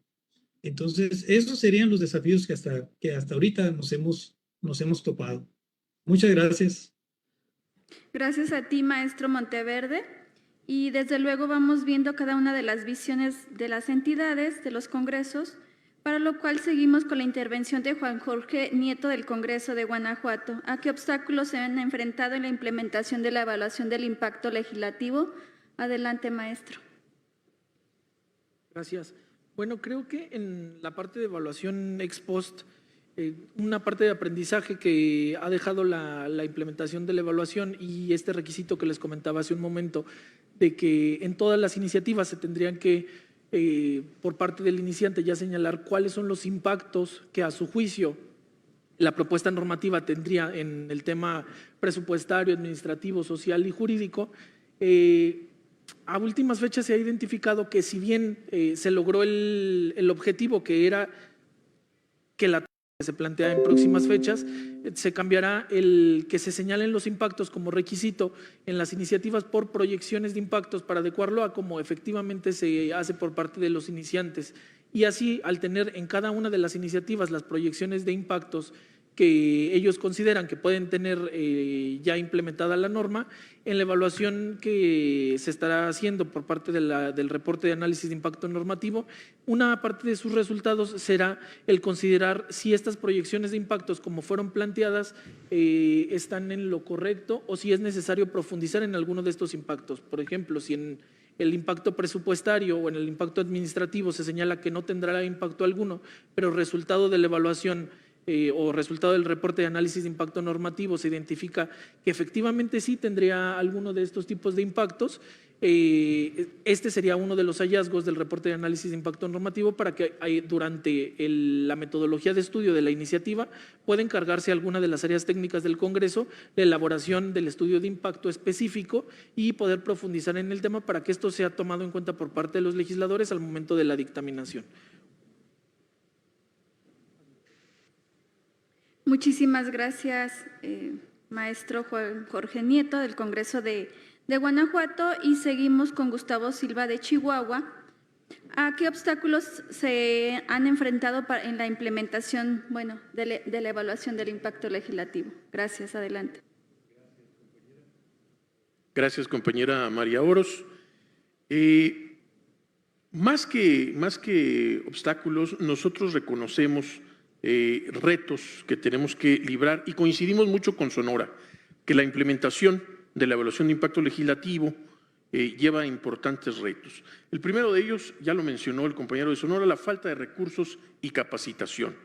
Entonces, esos serían los desafíos que hasta ahorita nos hemos topado. Muchas gracias. Gracias a ti, maestro Monteverde. Y desde luego vamos viendo cada una de las visiones de las entidades, de los congresos, para lo cual seguimos con la intervención de Juan Jorge Nieto del Congreso de Guanajuato. ¿A qué obstáculos se han enfrentado en la implementación de la evaluación del impacto legislativo? Adelante, maestro. Gracias. Bueno, creo que en la parte de evaluación ex post, una parte de aprendizaje que ha dejado la implementación de la evaluación y este requisito que les comentaba hace un momento, de que en todas las iniciativas se tendrían que, por parte del iniciante, ya señalar cuáles son los impactos que a su juicio la propuesta normativa tendría en el tema presupuestario, administrativo, social y jurídico. A últimas fechas se ha identificado que si bien se logró el objetivo, que era que la que se plantea en próximas fechas, se cambiará el que se señalen los impactos como requisito en las iniciativas por proyecciones de impactos para adecuarlo a como efectivamente se hace por parte de los iniciantes. Y así, al tener en cada una de las iniciativas las proyecciones de impactos que ellos consideran que pueden tener ya implementada la norma, en la evaluación que se estará haciendo por parte del reporte de análisis de impacto normativo, una parte de sus resultados será el considerar si estas proyecciones de impactos como fueron planteadas están en lo correcto o si es necesario profundizar en alguno de estos impactos. Por ejemplo, si en el impacto presupuestario o en el impacto administrativo se señala que no tendrá impacto alguno, pero resultado de la evaluación o resultado del reporte de análisis de impacto normativo se identifica que efectivamente sí tendría alguno de estos tipos de impactos, este sería uno de los hallazgos del reporte de análisis de impacto normativo para que durante la metodología de estudio de la iniciativa pueda encargarse alguna de las áreas técnicas del Congreso la elaboración del estudio de impacto específico y poder profundizar en el tema para que esto sea tomado en cuenta por parte de los legisladores al momento de la dictaminación. Muchísimas gracias, maestro Juan Jorge Nieto del Congreso de Guanajuato, y seguimos con Gustavo Silva de Chihuahua. ¿A qué obstáculos se han enfrentado en la implementación, de la evaluación del impacto legislativo? Gracias, adelante. Gracias, compañera María Oros. Más que obstáculos, nosotros reconocemos retos que tenemos que librar y coincidimos mucho con Sonora, que la implementación de la evaluación de impacto legislativo lleva importantes retos. El primero de ellos, ya lo mencionó el compañero de Sonora, la falta de recursos y capacitación.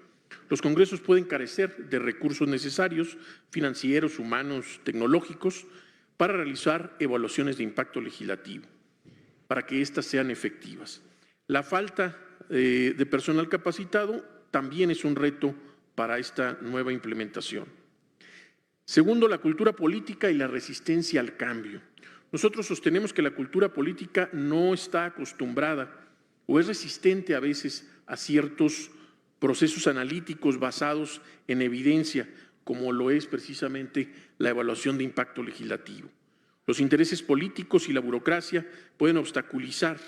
Los congresos pueden carecer de recursos necesarios, financieros, humanos, tecnológicos, para realizar evaluaciones de impacto legislativo, para que éstas sean efectivas. La falta de personal capacitado también es un reto para esta nueva implementación. Segundo, la cultura política y la resistencia al cambio. Nosotros sostenemos que la cultura política no está acostumbrada o es resistente a veces a ciertos procesos analíticos basados en evidencia, como lo es precisamente la evaluación de impacto legislativo. Los intereses políticos y la burocracia pueden obstaculizar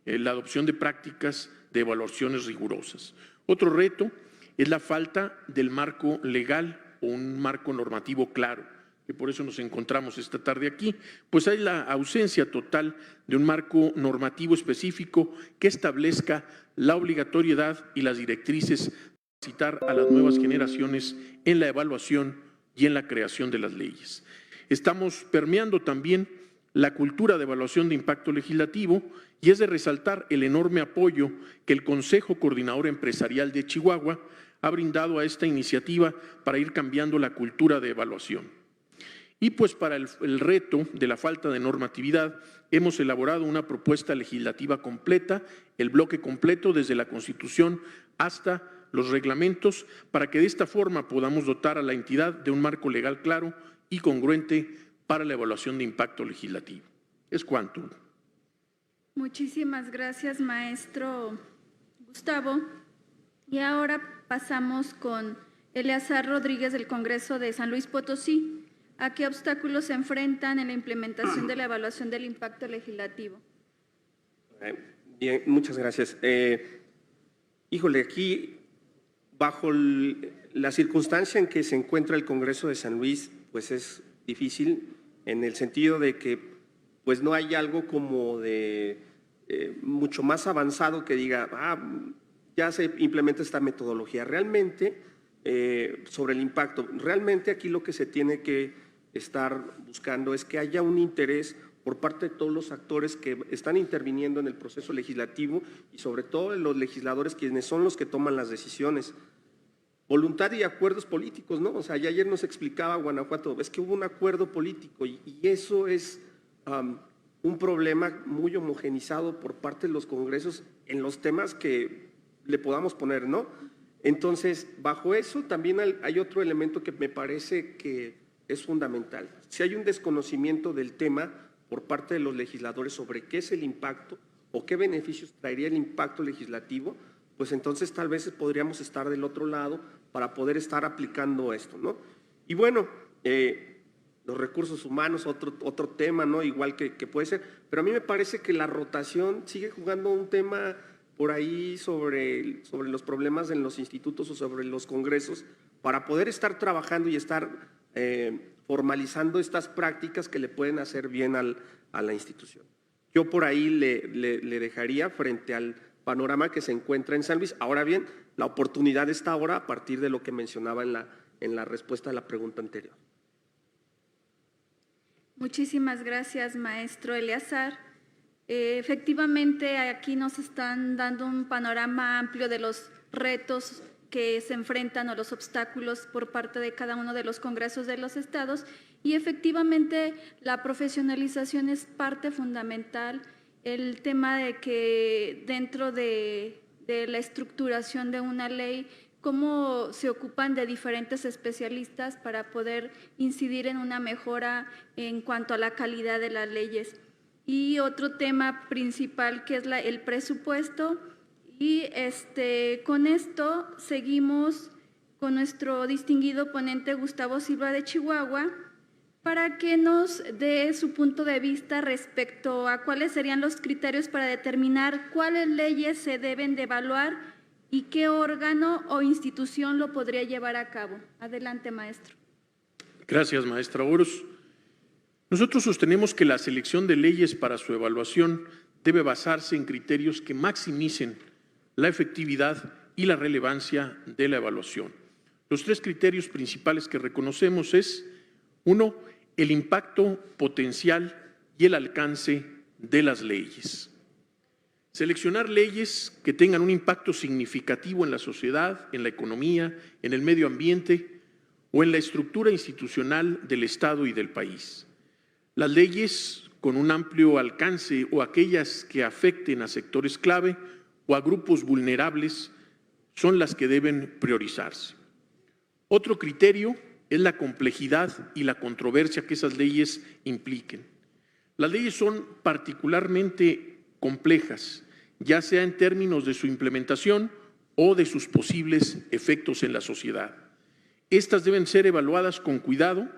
la adopción de prácticas de evaluaciones rigurosas. Otro reto es la falta del marco legal o un marco normativo claro, que por eso nos encontramos esta tarde aquí, pues hay la ausencia total de un marco normativo específico que establezca la obligatoriedad y las directrices para capacitar a las nuevas generaciones en la evaluación y en la creación de las leyes. Estamos permeando también la cultura de evaluación de impacto legislativo y es de resaltar el enorme apoyo que el Consejo Coordinador Empresarial de Chihuahua ha brindado a esta iniciativa para ir cambiando la cultura de evaluación. Y pues para el reto de la falta de normatividad, hemos elaborado una propuesta legislativa completa, el bloque completo desde la Constitución hasta los reglamentos, para que de esta forma podamos dotar a la entidad de un marco legal claro y congruente para la evaluación de impacto legislativo. Es cuanto. Muchísimas gracias, maestro Gustavo. Y ahora pasamos con Eleazar Rodríguez del Congreso de San Luis Potosí. ¿A qué obstáculos se enfrentan en la implementación de la evaluación del impacto legislativo? Bien, muchas gracias. Híjole, aquí, bajo la circunstancia en que se encuentra el Congreso de San Luis, pues es difícil en el sentido de que pues no hay algo como de mucho más avanzado que diga, ya se implementa esta metodología. Realmente, sobre el impacto, realmente aquí lo que se tiene que estar buscando es que haya un interés por parte de todos los actores que están interviniendo en el proceso legislativo y sobre todo de los legisladores, quienes son los que toman las decisiones. Voluntad y acuerdos políticos, ¿no? O sea, ya ayer nos explicaba Guanajuato, es que hubo un acuerdo político y eso es un problema muy homogenizado por parte de los congresos en los temas que le podamos poner, ¿no? Entonces, bajo eso también hay otro elemento que me parece que es fundamental. Si hay un desconocimiento del tema por parte de los legisladores sobre qué es el impacto o qué beneficios traería el impacto legislativo, pues entonces tal vez podríamos estar del otro lado para poder estar aplicando esto, ¿no? Y bueno, los recursos humanos, otro tema, ¿no? Igual que puede ser, pero a mí me parece que la rotación sigue jugando un tema por ahí sobre los problemas en los institutos o sobre los congresos para poder estar trabajando y estar formalizando estas prácticas que le pueden hacer bien a la institución. Yo por ahí le dejaría frente al panorama que se encuentra en San Luis. Ahora bien, la oportunidad está ahora a partir de lo que mencionaba en la respuesta a la pregunta anterior. Muchísimas gracias, maestro Eleazar. Efectivamente, aquí nos están dando un panorama amplio de los retos que se enfrentan o los obstáculos por parte de cada uno de los congresos de los estados y efectivamente la profesionalización es parte fundamental. El tema de que dentro de la estructuración de una ley, cómo se ocupan de diferentes especialistas para poder incidir en una mejora en cuanto a la calidad de las leyes. Y otro tema principal que es el presupuesto. Y con esto seguimos con nuestro distinguido ponente Gustavo Silva de Chihuahua para que nos dé su punto de vista respecto a cuáles serían los criterios para determinar cuáles leyes se deben de evaluar y qué órgano o institución lo podría llevar a cabo. Adelante, maestro. Gracias, maestra Oros. Nosotros sostenemos que la selección de leyes para su evaluación debe basarse en criterios que maximicen la efectividad y la relevancia de la evaluación. Los 3 criterios principales que reconocemos es, 1, el impacto potencial y el alcance de las leyes. Seleccionar leyes que tengan un impacto significativo en la sociedad, en la economía, en el medio ambiente o en la estructura institucional del Estado y del país. Las leyes con un amplio alcance o aquellas que afecten a sectores clave o a grupos vulnerables son las que deben priorizarse. Otro criterio es la complejidad y la controversia que esas leyes impliquen. Las leyes son particularmente complejas, ya sea en términos de su implementación o de sus posibles efectos en la sociedad. Estas deben ser evaluadas con cuidado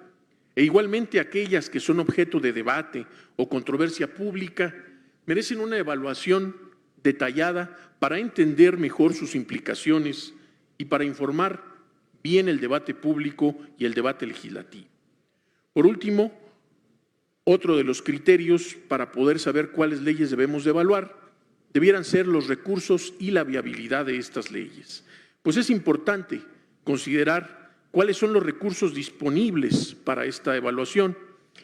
e igualmente aquellas que son objeto de debate o controversia pública merecen una evaluación detallada para entender mejor sus implicaciones y para informar bien el debate público y el debate legislativo. Por último, otro de los criterios para poder saber cuáles leyes debemos de evaluar debieran ser los recursos y la viabilidad de estas leyes, pues es importante considerar cuáles son los recursos disponibles para esta evaluación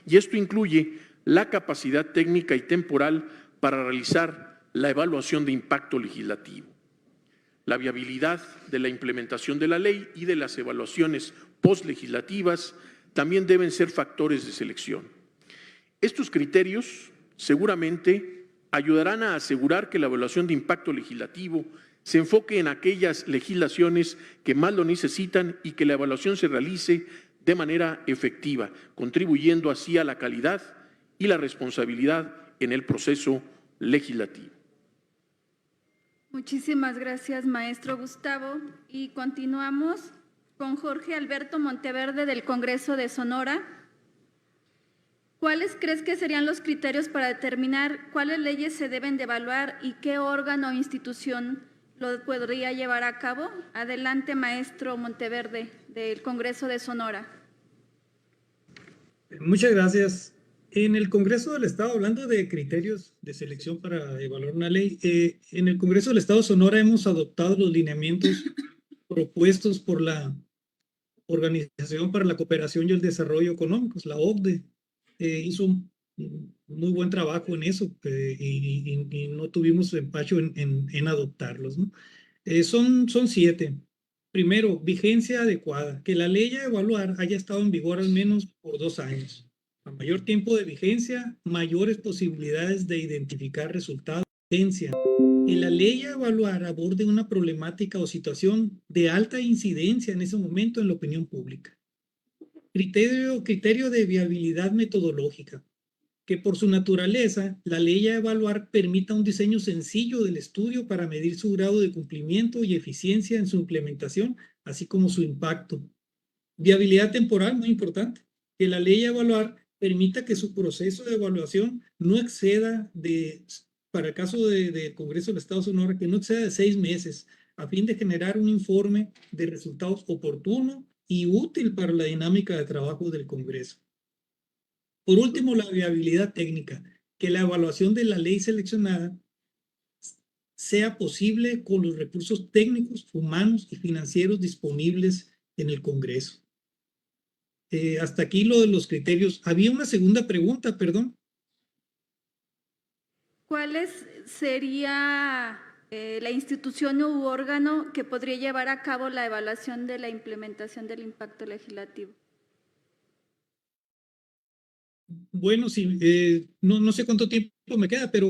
y esto incluye la capacidad técnica y temporal para realizar la evaluación de impacto legislativo, la viabilidad de la implementación de la ley y de las evaluaciones postlegislativas también deben ser factores de selección. Estos criterios seguramente ayudarán a asegurar que la evaluación de impacto legislativo se enfoque en aquellas legislaciones que más lo necesitan y que la evaluación se realice de manera efectiva, contribuyendo así a la calidad y la responsabilidad en el proceso legislativo. Muchísimas gracias, maestro Gustavo. Y continuamos con Jorge Alberto Monteverde del Congreso de Sonora. ¿Cuáles crees que serían los criterios para determinar cuáles leyes se deben de evaluar y qué órgano o institución lo podría llevar a cabo? Adelante, maestro Monteverde del Congreso de Sonora. Muchas gracias. En el Congreso del Estado, hablando de criterios de selección para evaluar una ley, en el Congreso del Estado de Sonora hemos adoptado los lineamientos propuestos por la Organización para la Cooperación y el Desarrollo Económicos, la OCDE. Hizo un muy buen trabajo en eso y no tuvimos empacho en adoptarlos, ¿no? Son 7. Primero, vigencia adecuada, que la ley a evaluar haya estado en vigor al menos por 2 años. A mayor tiempo de vigencia, mayores posibilidades de identificar resultados de vigencia. Que la ley a evaluar aborde una problemática o situación de alta incidencia en ese momento en la opinión pública. Criterio de viabilidad metodológica, que por su naturaleza, la ley a evaluar permita un diseño sencillo del estudio para medir su grado de cumplimiento y eficiencia en su implementación, así como su impacto. Viabilidad temporal, muy importante, que la ley a evaluar permita que su proceso de evaluación no exceda para el caso del Congreso del Estado de Sonora, que no exceda de 6 meses, a fin de generar un informe de resultados oportuno y útil para la dinámica de trabajo del Congreso. Por último, la viabilidad técnica, que la evaluación de la ley seleccionada sea posible con los recursos técnicos, humanos y financieros disponibles en el Congreso. Hasta aquí lo de los criterios. Había una segunda pregunta, perdón. ¿Cuál sería la institución u órgano que podría llevar a cabo la evaluación de la implementación del impacto legislativo? Bueno, sí, no sé cuánto tiempo me queda, pero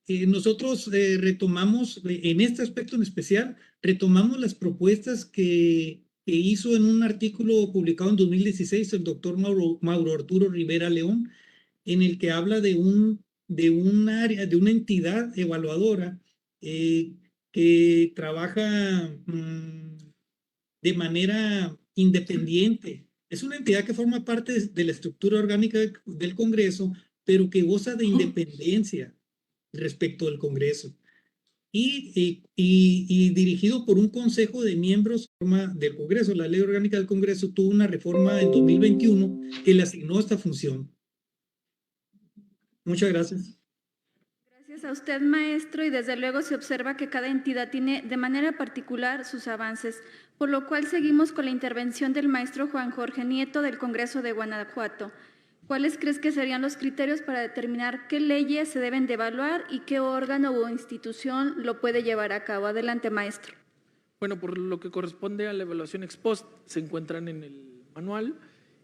nosotros retomamos, en este aspecto en especial, retomamos las propuestas que hizo en un artículo publicado en 2016 el doctor Mauro Arturo Rivera León, en el que habla de un área, de una entidad evaluadora que trabaja de manera independiente. Es una entidad que forma parte de la estructura orgánica del Congreso, pero que goza de independencia respecto del Congreso. Y dirigido por un consejo de miembros del Congreso. La Ley Orgánica del Congreso tuvo una reforma en 2021 que le asignó esta función. Muchas gracias. Gracias a usted, maestro, y desde luego se observa que cada entidad tiene de manera particular sus avances, por lo cual seguimos con la intervención del maestro Juan Jorge Nieto del Congreso de Guanajuato. ¿Cuáles crees que serían los criterios para determinar qué leyes se deben de evaluar y qué órgano o institución lo puede llevar a cabo? Adelante, maestro. Bueno, por lo que corresponde a la evaluación ex post, se encuentran en el manual.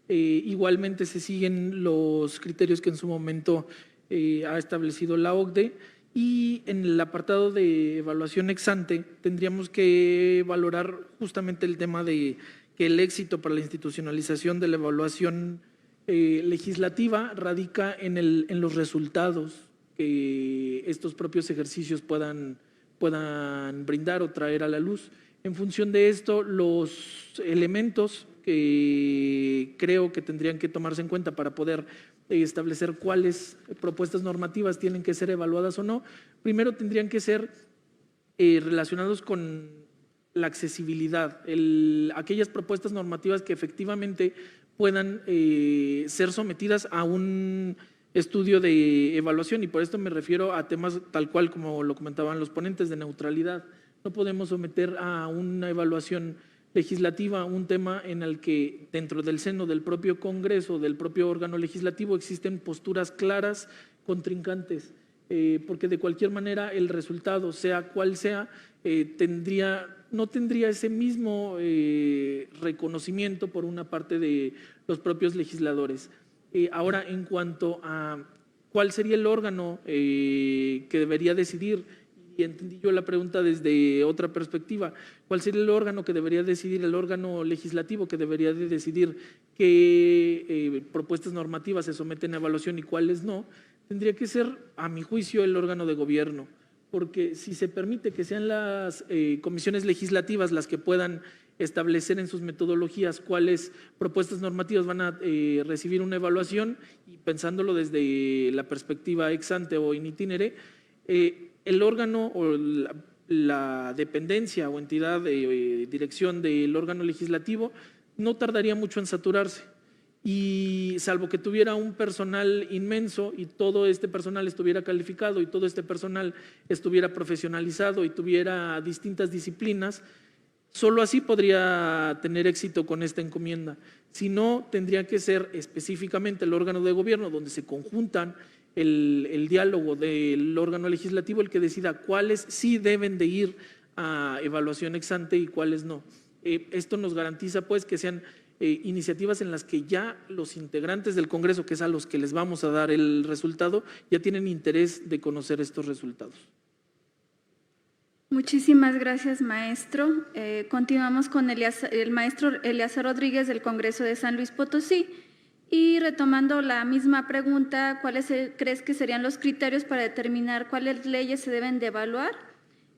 Igualmente se siguen los criterios que en su momento ha establecido la OCDE, y en el apartado de evaluación ex ante tendríamos que valorar justamente el tema de que el éxito para la institucionalización de la evaluación legislativa radica en los resultados que estos propios ejercicios puedan brindar o traer a la luz. En función de esto, los elementos que creo que tendrían que tomarse en cuenta para poder establecer cuáles propuestas normativas tienen que ser evaluadas o no, primero tendrían que ser relacionados con la accesibilidad, aquellas propuestas normativas que efectivamente puedan ser sometidas a un estudio de evaluación, y por esto me refiero a temas tal cual como lo comentaban los ponentes, de neutralidad. No podemos someter a una evaluación legislativa un tema en el que dentro del seno del propio Congreso, del propio órgano legislativo, existen posturas claras, contrincantes, porque de cualquier manera el resultado, sea cual sea, no tendría ese mismo reconocimiento por una parte de los propios legisladores. Ahora, en cuanto a cuál sería el órgano que debería decidir, y entendí yo la pregunta desde otra perspectiva, ¿cuál sería el órgano que debería decidir, el órgano legislativo que debería de decidir qué propuestas normativas se someten a evaluación y cuáles no? Tendría que ser, a mi juicio, el órgano de gobierno, porque si se permite que sean las comisiones legislativas las que puedan establecer en sus metodologías cuáles propuestas normativas van a recibir una evaluación, y pensándolo desde la perspectiva ex ante o in itinere, el órgano o la dependencia o entidad de dirección del órgano legislativo no tardaría mucho en saturarse, y salvo que tuviera un personal inmenso y todo este personal estuviera calificado y todo este personal estuviera profesionalizado y tuviera distintas disciplinas, solo así podría tener éxito con esta encomienda. Si no, tendría que ser específicamente el órgano de gobierno, donde se conjuntan el diálogo del órgano legislativo, el que decida cuáles sí deben de ir a evaluación ex ante y cuáles no. Esto nos garantiza pues que sean iniciativas en las que ya los integrantes del Congreso, que es a los que les vamos a dar el resultado, ya tienen interés de conocer estos resultados. Muchísimas gracias, maestro. Continuamos con el maestro Eleazar Rodríguez del Congreso de San Luis Potosí. Y retomando la misma pregunta, ¿cuáles crees que serían los criterios para determinar cuáles leyes se deben de evaluar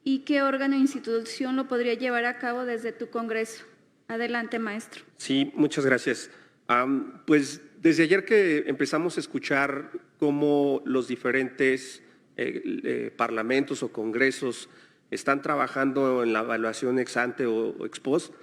y qué órgano o institución lo podría llevar a cabo desde tu Congreso? Adelante, maestro. Sí, muchas gracias. Pues desde ayer que empezamos a escuchar cómo los diferentes parlamentos o congresos están trabajando en la evaluación ex ante o ex post,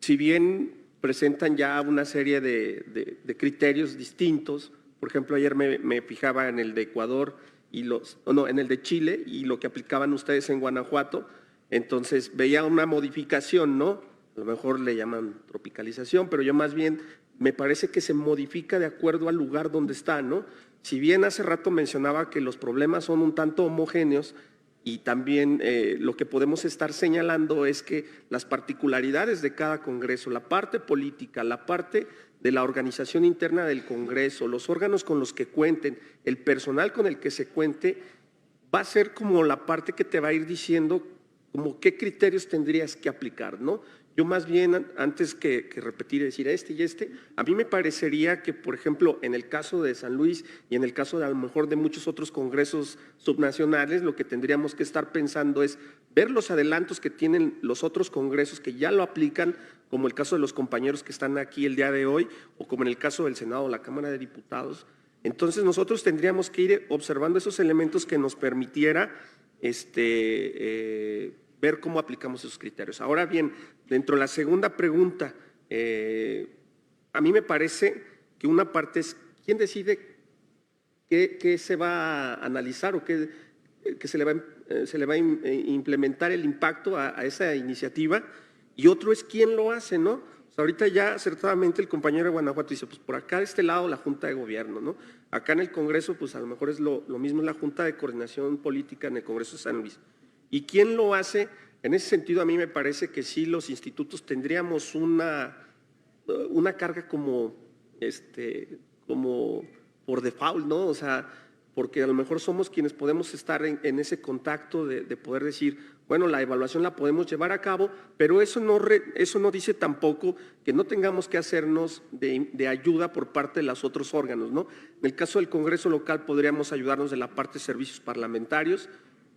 si bien presentan ya una serie de criterios distintos. Por ejemplo, ayer me fijaba en el de Ecuador en el de Chile y lo que aplicaban ustedes en Guanajuato. Entonces veía una modificación, ¿no? A lo mejor le llaman tropicalización, pero yo más bien me parece que se modifica de acuerdo al lugar donde está, ¿no? Si bien hace rato mencionaba que los problemas son un tanto homogéneos, y también lo que podemos estar señalando es que las particularidades de cada Congreso, la parte política, la parte de la organización interna del Congreso, los órganos con los que cuenten, el personal con el que se cuente, va a ser como la parte que te va a ir diciendo como qué criterios tendrías que aplicar, ¿no? Yo más bien, antes que repetir y decir este y este, a mí me parecería que, por ejemplo, en el caso de San Luis y en el caso de a lo mejor de muchos otros congresos subnacionales, lo que tendríamos que estar pensando es ver los adelantos que tienen los otros congresos que ya lo aplican, como el caso de los compañeros que están aquí el día de hoy, o como en el caso del Senado o la Cámara de Diputados. Entonces nosotros tendríamos que ir observando esos elementos que nos permitiera ver cómo aplicamos esos criterios. Ahora bien, dentro de la segunda pregunta, a mí me parece que una parte es quién decide qué se va a analizar o qué se le va a implementar el impacto a esa iniciativa, y otro es quién lo hace, ¿no? O sea, ahorita ya acertadamente el compañero de Guanajuato dice, pues por acá de este lado la Junta de Gobierno, ¿no? Acá en el Congreso, pues a lo mejor es lo mismo en la Junta de Coordinación Política en el Congreso de San Luis. ¿Y quién lo hace? En ese sentido, a mí me parece que sí los institutos tendríamos una carga como por default, ¿no? O sea, porque a lo mejor somos quienes podemos estar en ese contacto de poder decir, bueno, la evaluación la podemos llevar a cabo, pero eso no dice tampoco que no tengamos que hacernos de ayuda por parte de los otros órganos, ¿no? En el caso del Congreso local podríamos ayudarnos de la parte de servicios parlamentarios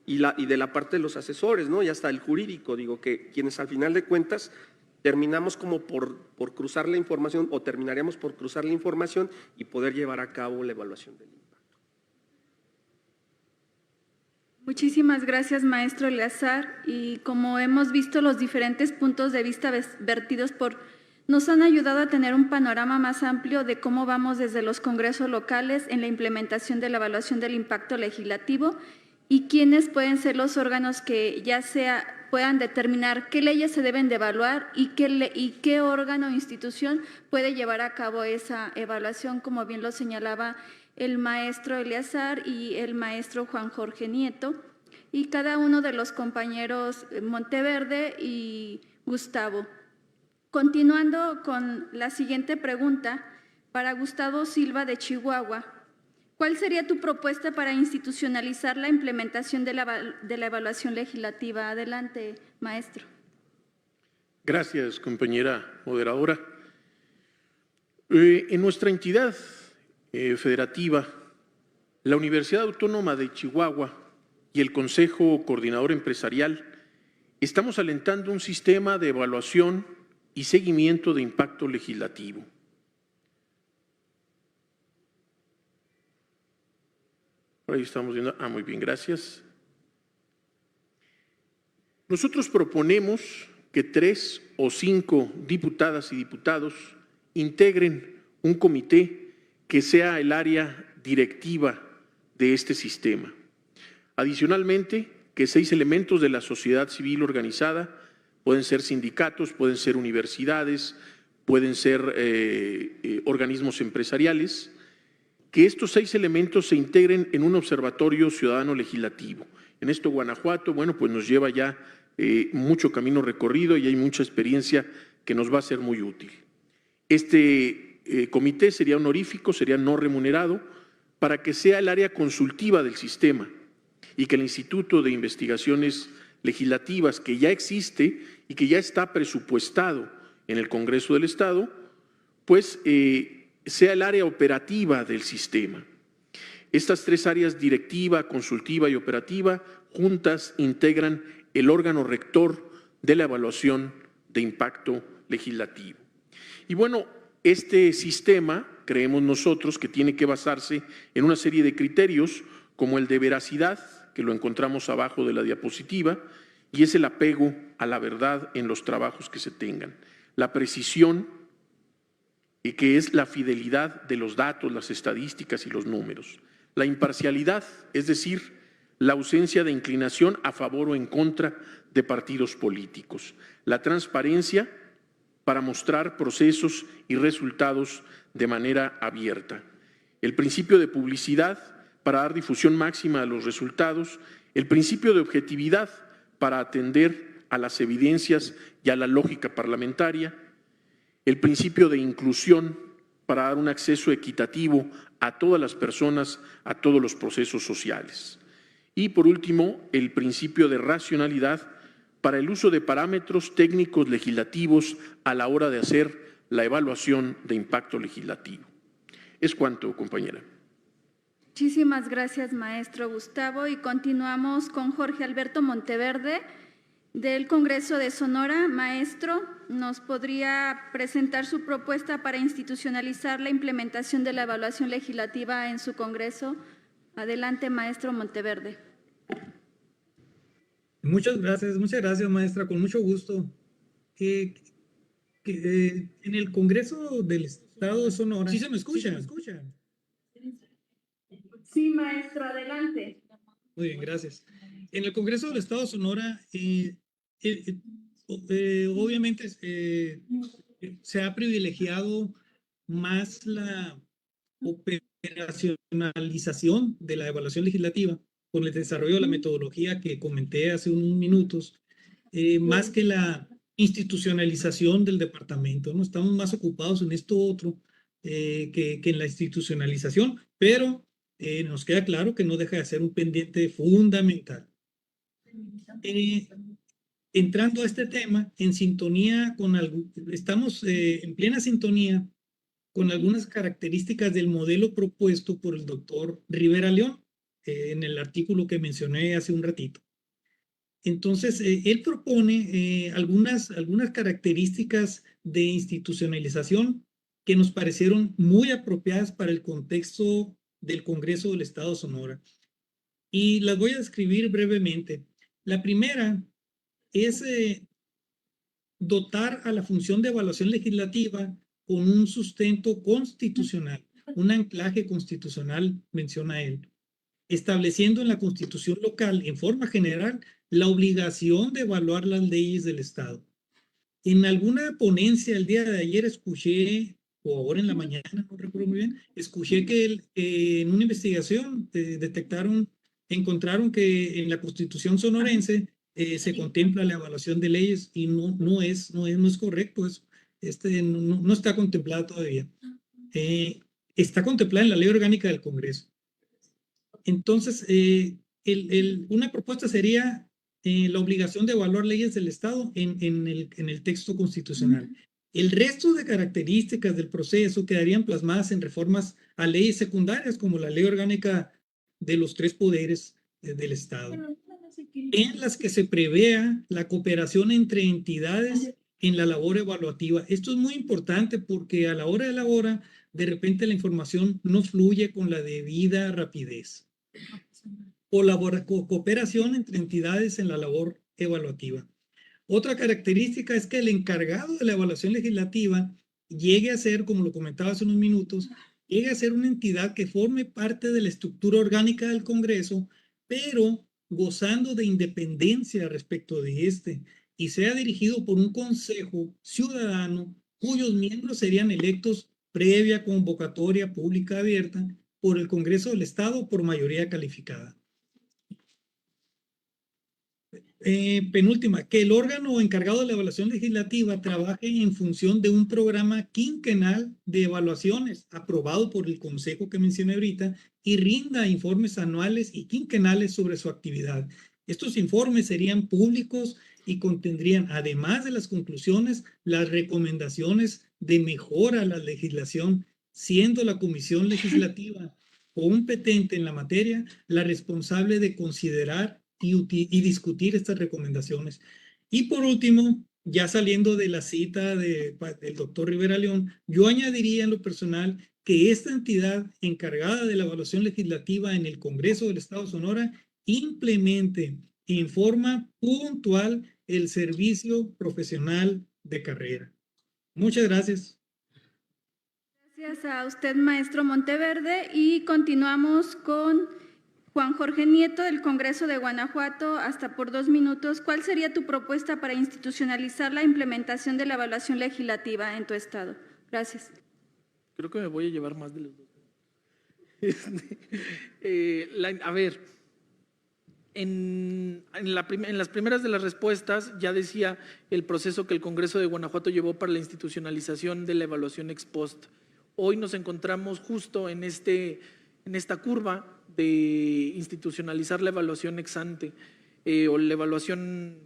y de la parte de los asesores, ¿no? Y hasta el jurídico, digo, que quienes al final de cuentas terminamos como por cruzar la información o terminaríamos por cruzar la información y poder llevar a cabo la evaluación del impacto. Muchísimas gracias, maestro Eleazar. Y como hemos visto, los diferentes puntos de vista vertidos nos han ayudado a tener un panorama más amplio de cómo vamos desde los congresos locales en la implementación de la evaluación del impacto legislativo y quiénes pueden ser los órganos que puedan determinar qué leyes se deben de evaluar y qué órgano o institución puede llevar a cabo esa evaluación, como bien lo señalaba el maestro Eleazar y el maestro Juan Jorge Nieto, y cada uno de los compañeros Monteverde y Gustavo. Continuando con la siguiente pregunta, para Gustavo Silva de Chihuahua, ¿cuál sería tu propuesta para institucionalizar la implementación de la evaluación legislativa? Adelante, maestro. Gracias, compañera moderadora. En nuestra entidad federativa, la Universidad Autónoma de Chihuahua y el Consejo Coordinador Empresarial estamos alentando un sistema de evaluación y seguimiento de impacto legislativo. Por ahí estamos viendo. Muy bien, gracias. Nosotros proponemos que 3 o 5 diputadas y diputados integren un comité que sea el área directiva de este sistema. Adicionalmente, que 6 elementos de la sociedad civil organizada, pueden ser sindicatos, pueden ser universidades, pueden ser organismos empresariales, que estos 6 elementos se integren en un observatorio ciudadano legislativo. En esto Guanajuato, bueno, pues nos lleva ya mucho camino recorrido y hay mucha experiencia que nos va a ser muy útil. Este comité sería honorífico, sería no remunerado, para que sea el área consultiva del sistema y que el Instituto de Investigaciones Legislativas, que ya existe y que ya está presupuestado en el Congreso del Estado, pues sea el área operativa del sistema. Estas 3 áreas, directiva, consultiva y operativa, juntas integran el órgano rector de la evaluación de impacto legislativo. Y bueno, este sistema, creemos nosotros, que tiene que basarse en una serie de criterios como el de veracidad, que lo encontramos abajo de la diapositiva, y es el apego a la verdad en los trabajos que se tengan. La precisión, que es la fidelidad de los datos, las estadísticas y los números. La imparcialidad, es decir, la ausencia de inclinación a favor o en contra de partidos políticos. La transparencia, para mostrar procesos y resultados de manera abierta. El principio de publicidad, para dar difusión máxima a los resultados. El principio de objetividad, para atender a las evidencias y a la lógica parlamentaria. El principio de inclusión, para dar un acceso equitativo a todas las personas, a todos los procesos sociales. Y por último, el principio de racionalidad, para el uso de parámetros técnicos legislativos a la hora de hacer la evaluación de impacto legislativo. Es cuanto, compañera. Muchísimas gracias, maestro Gustavo. Y continuamos con Jorge Alberto Monteverde, del Congreso de Sonora. Maestro, ¿nos podría presentar su propuesta para institucionalizar la implementación de la evaluación legislativa en su Congreso? Adelante, maestro Monteverde. Muchas gracias, maestra, con mucho gusto. En el Congreso del Estado de Sonora… ¿Sí se me escucha? Sí, maestro, adelante. Muy bien, gracias. En el Congreso del Estado de Sonora, obviamente se ha privilegiado más la operacionalización de la evaluación legislativa con el desarrollo de la metodología que comenté hace unos minutos, más que la institucionalización del departamento, ¿no? Estamos más ocupados en esto otro que en la institucionalización, pero nos queda claro que no deja de ser un pendiente fundamental. Entrando a este tema, en sintonía con estamos en plena sintonía con algunas características del modelo propuesto por el doctor Rivera León en el artículo que mencioné hace un ratito. Entonces, él propone algunas características de institucionalización que nos parecieron muy apropiadas para el contexto del Congreso del Estado de Sonora. Y las voy a describir brevemente. La primera es dotar a la función de evaluación legislativa con un sustento constitucional, un anclaje constitucional, menciona él, estableciendo en la Constitución local, en forma general, la obligación de evaluar las leyes del Estado. En alguna ponencia el día de ayer escuché, o ahora en la mañana, no recuerdo muy bien, escuché que en una investigación encontraron que en la Constitución sonorense se contempla la evaluación de leyes y no es correcto eso. No está contemplada todavía. Está contemplada en la Ley Orgánica del Congreso. Entonces, una propuesta sería la obligación de evaluar leyes del Estado en el texto constitucional. El resto de características del proceso quedarían plasmadas en reformas a leyes secundarias, como la Ley Orgánica de los 3 poderes del Estado, en las que se prevea la cooperación entre entidades en la labor evaluativa. Esto es muy importante porque a la hora de la hora, de repente la información no fluye con la debida rapidez. Cooperación entre entidades en la labor evaluativa. Otra característica es que el encargado de la evaluación legislativa llegue a ser, como lo comentaba hace unos minutos, llegue a ser una entidad que forme parte de la estructura orgánica del Congreso, pero gozando de independencia respecto de este, y sea dirigido por un consejo ciudadano cuyos miembros serían electos previa convocatoria pública abierta por el Congreso del Estado por mayoría calificada. Penúltima, que el órgano encargado de la evaluación legislativa trabaje en función de un programa quinquenal de evaluaciones aprobado por el Consejo que mencioné ahorita y rinda informes anuales y quinquenales sobre su actividad. Estos informes serían públicos y contendrían, además de las conclusiones, las recomendaciones de mejora a la legislación, siendo la Comisión Legislativa competente en la materia la responsable de considerar y discutir estas recomendaciones. Y por último, ya saliendo de la cita del doctor Rivera León, yo añadiría en lo personal que esta entidad encargada de la evaluación legislativa en el Congreso del Estado de Sonora implemente en forma puntual el servicio profesional de carrera. Muchas gracias. Gracias a usted, maestro Monteverde, y continuamos con Juan Jorge Nieto, del Congreso de Guanajuato, hasta por 2 minutos. ¿Cuál sería tu propuesta para institucionalizar la implementación de la evaluación legislativa en tu estado? Gracias. Creo que me voy a llevar más de los 2. A ver, en las primeras de las respuestas ya decía el proceso que el Congreso de Guanajuato llevó para la institucionalización de la evaluación ex post. Hoy nos encontramos justo en esta curva de institucionalizar la evaluación ex ante o la evaluación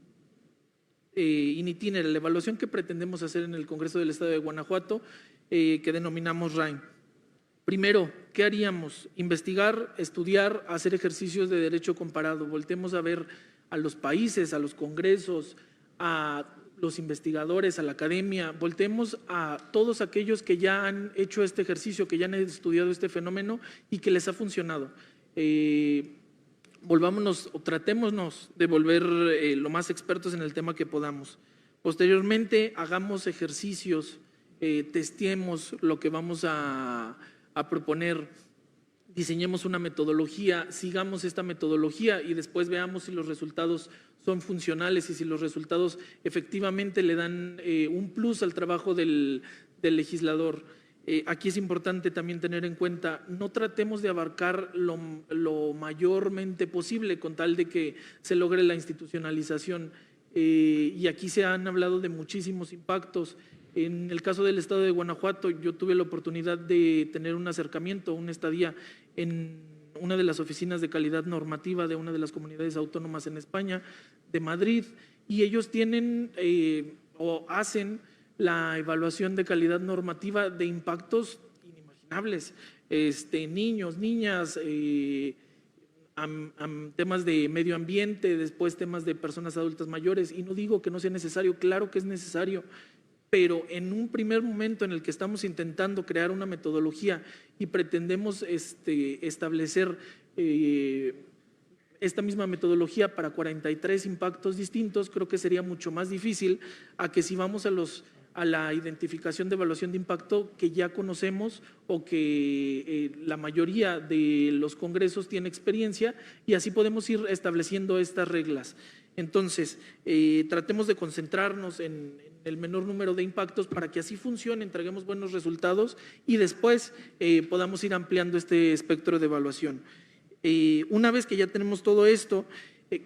in itinere, la evaluación que pretendemos hacer en el Congreso del Estado de Guanajuato, que denominamos RAIN. Primero, ¿qué haríamos? Investigar, estudiar, hacer ejercicios de derecho comparado. Voltemos a ver a los países, a los congresos, a los investigadores, a la academia, voltemos a todos aquellos que ya han hecho este ejercicio, que ya han estudiado este fenómeno y que les ha funcionado. Volvámonos o tratémonos de volver lo más expertos en el tema que podamos. Posteriormente, hagamos ejercicios, testeemos lo que vamos a proponer. diseñemos una metodología, sigamos esta metodología y después veamos si los resultados son funcionales y si los resultados efectivamente le dan un plus al trabajo del legislador. Aquí es importante también tener en cuenta, no tratemos de abarcar lo mayormente posible con tal de que se logre la institucionalización. Y aquí se han hablado de muchísimos impactos. En el caso del estado de Guanajuato, yo tuve la oportunidad de tener un acercamiento, una estadía en una de las oficinas de calidad normativa de una de las comunidades autónomas en España, de Madrid, y ellos tienen o hacen la evaluación de calidad normativa de impactos inimaginables, niños, niñas, temas de medio ambiente, después temas de personas adultas mayores, y no digo que no sea necesario, claro que es necesario, pero en un primer momento en el que estamos intentando crear una metodología y pretendemos establecer esta misma metodología para 43 impactos distintos, creo que sería mucho más difícil a que si vamos a la identificación de evaluación de impacto que ya conocemos o que la mayoría de los congresos tiene experiencia, y así podemos ir estableciendo estas reglas. Entonces, tratemos de concentrarnos en el menor número de impactos para que así funcione, entreguemos buenos resultados y después podamos ir ampliando este espectro de evaluación. Una vez que ya tenemos todo esto,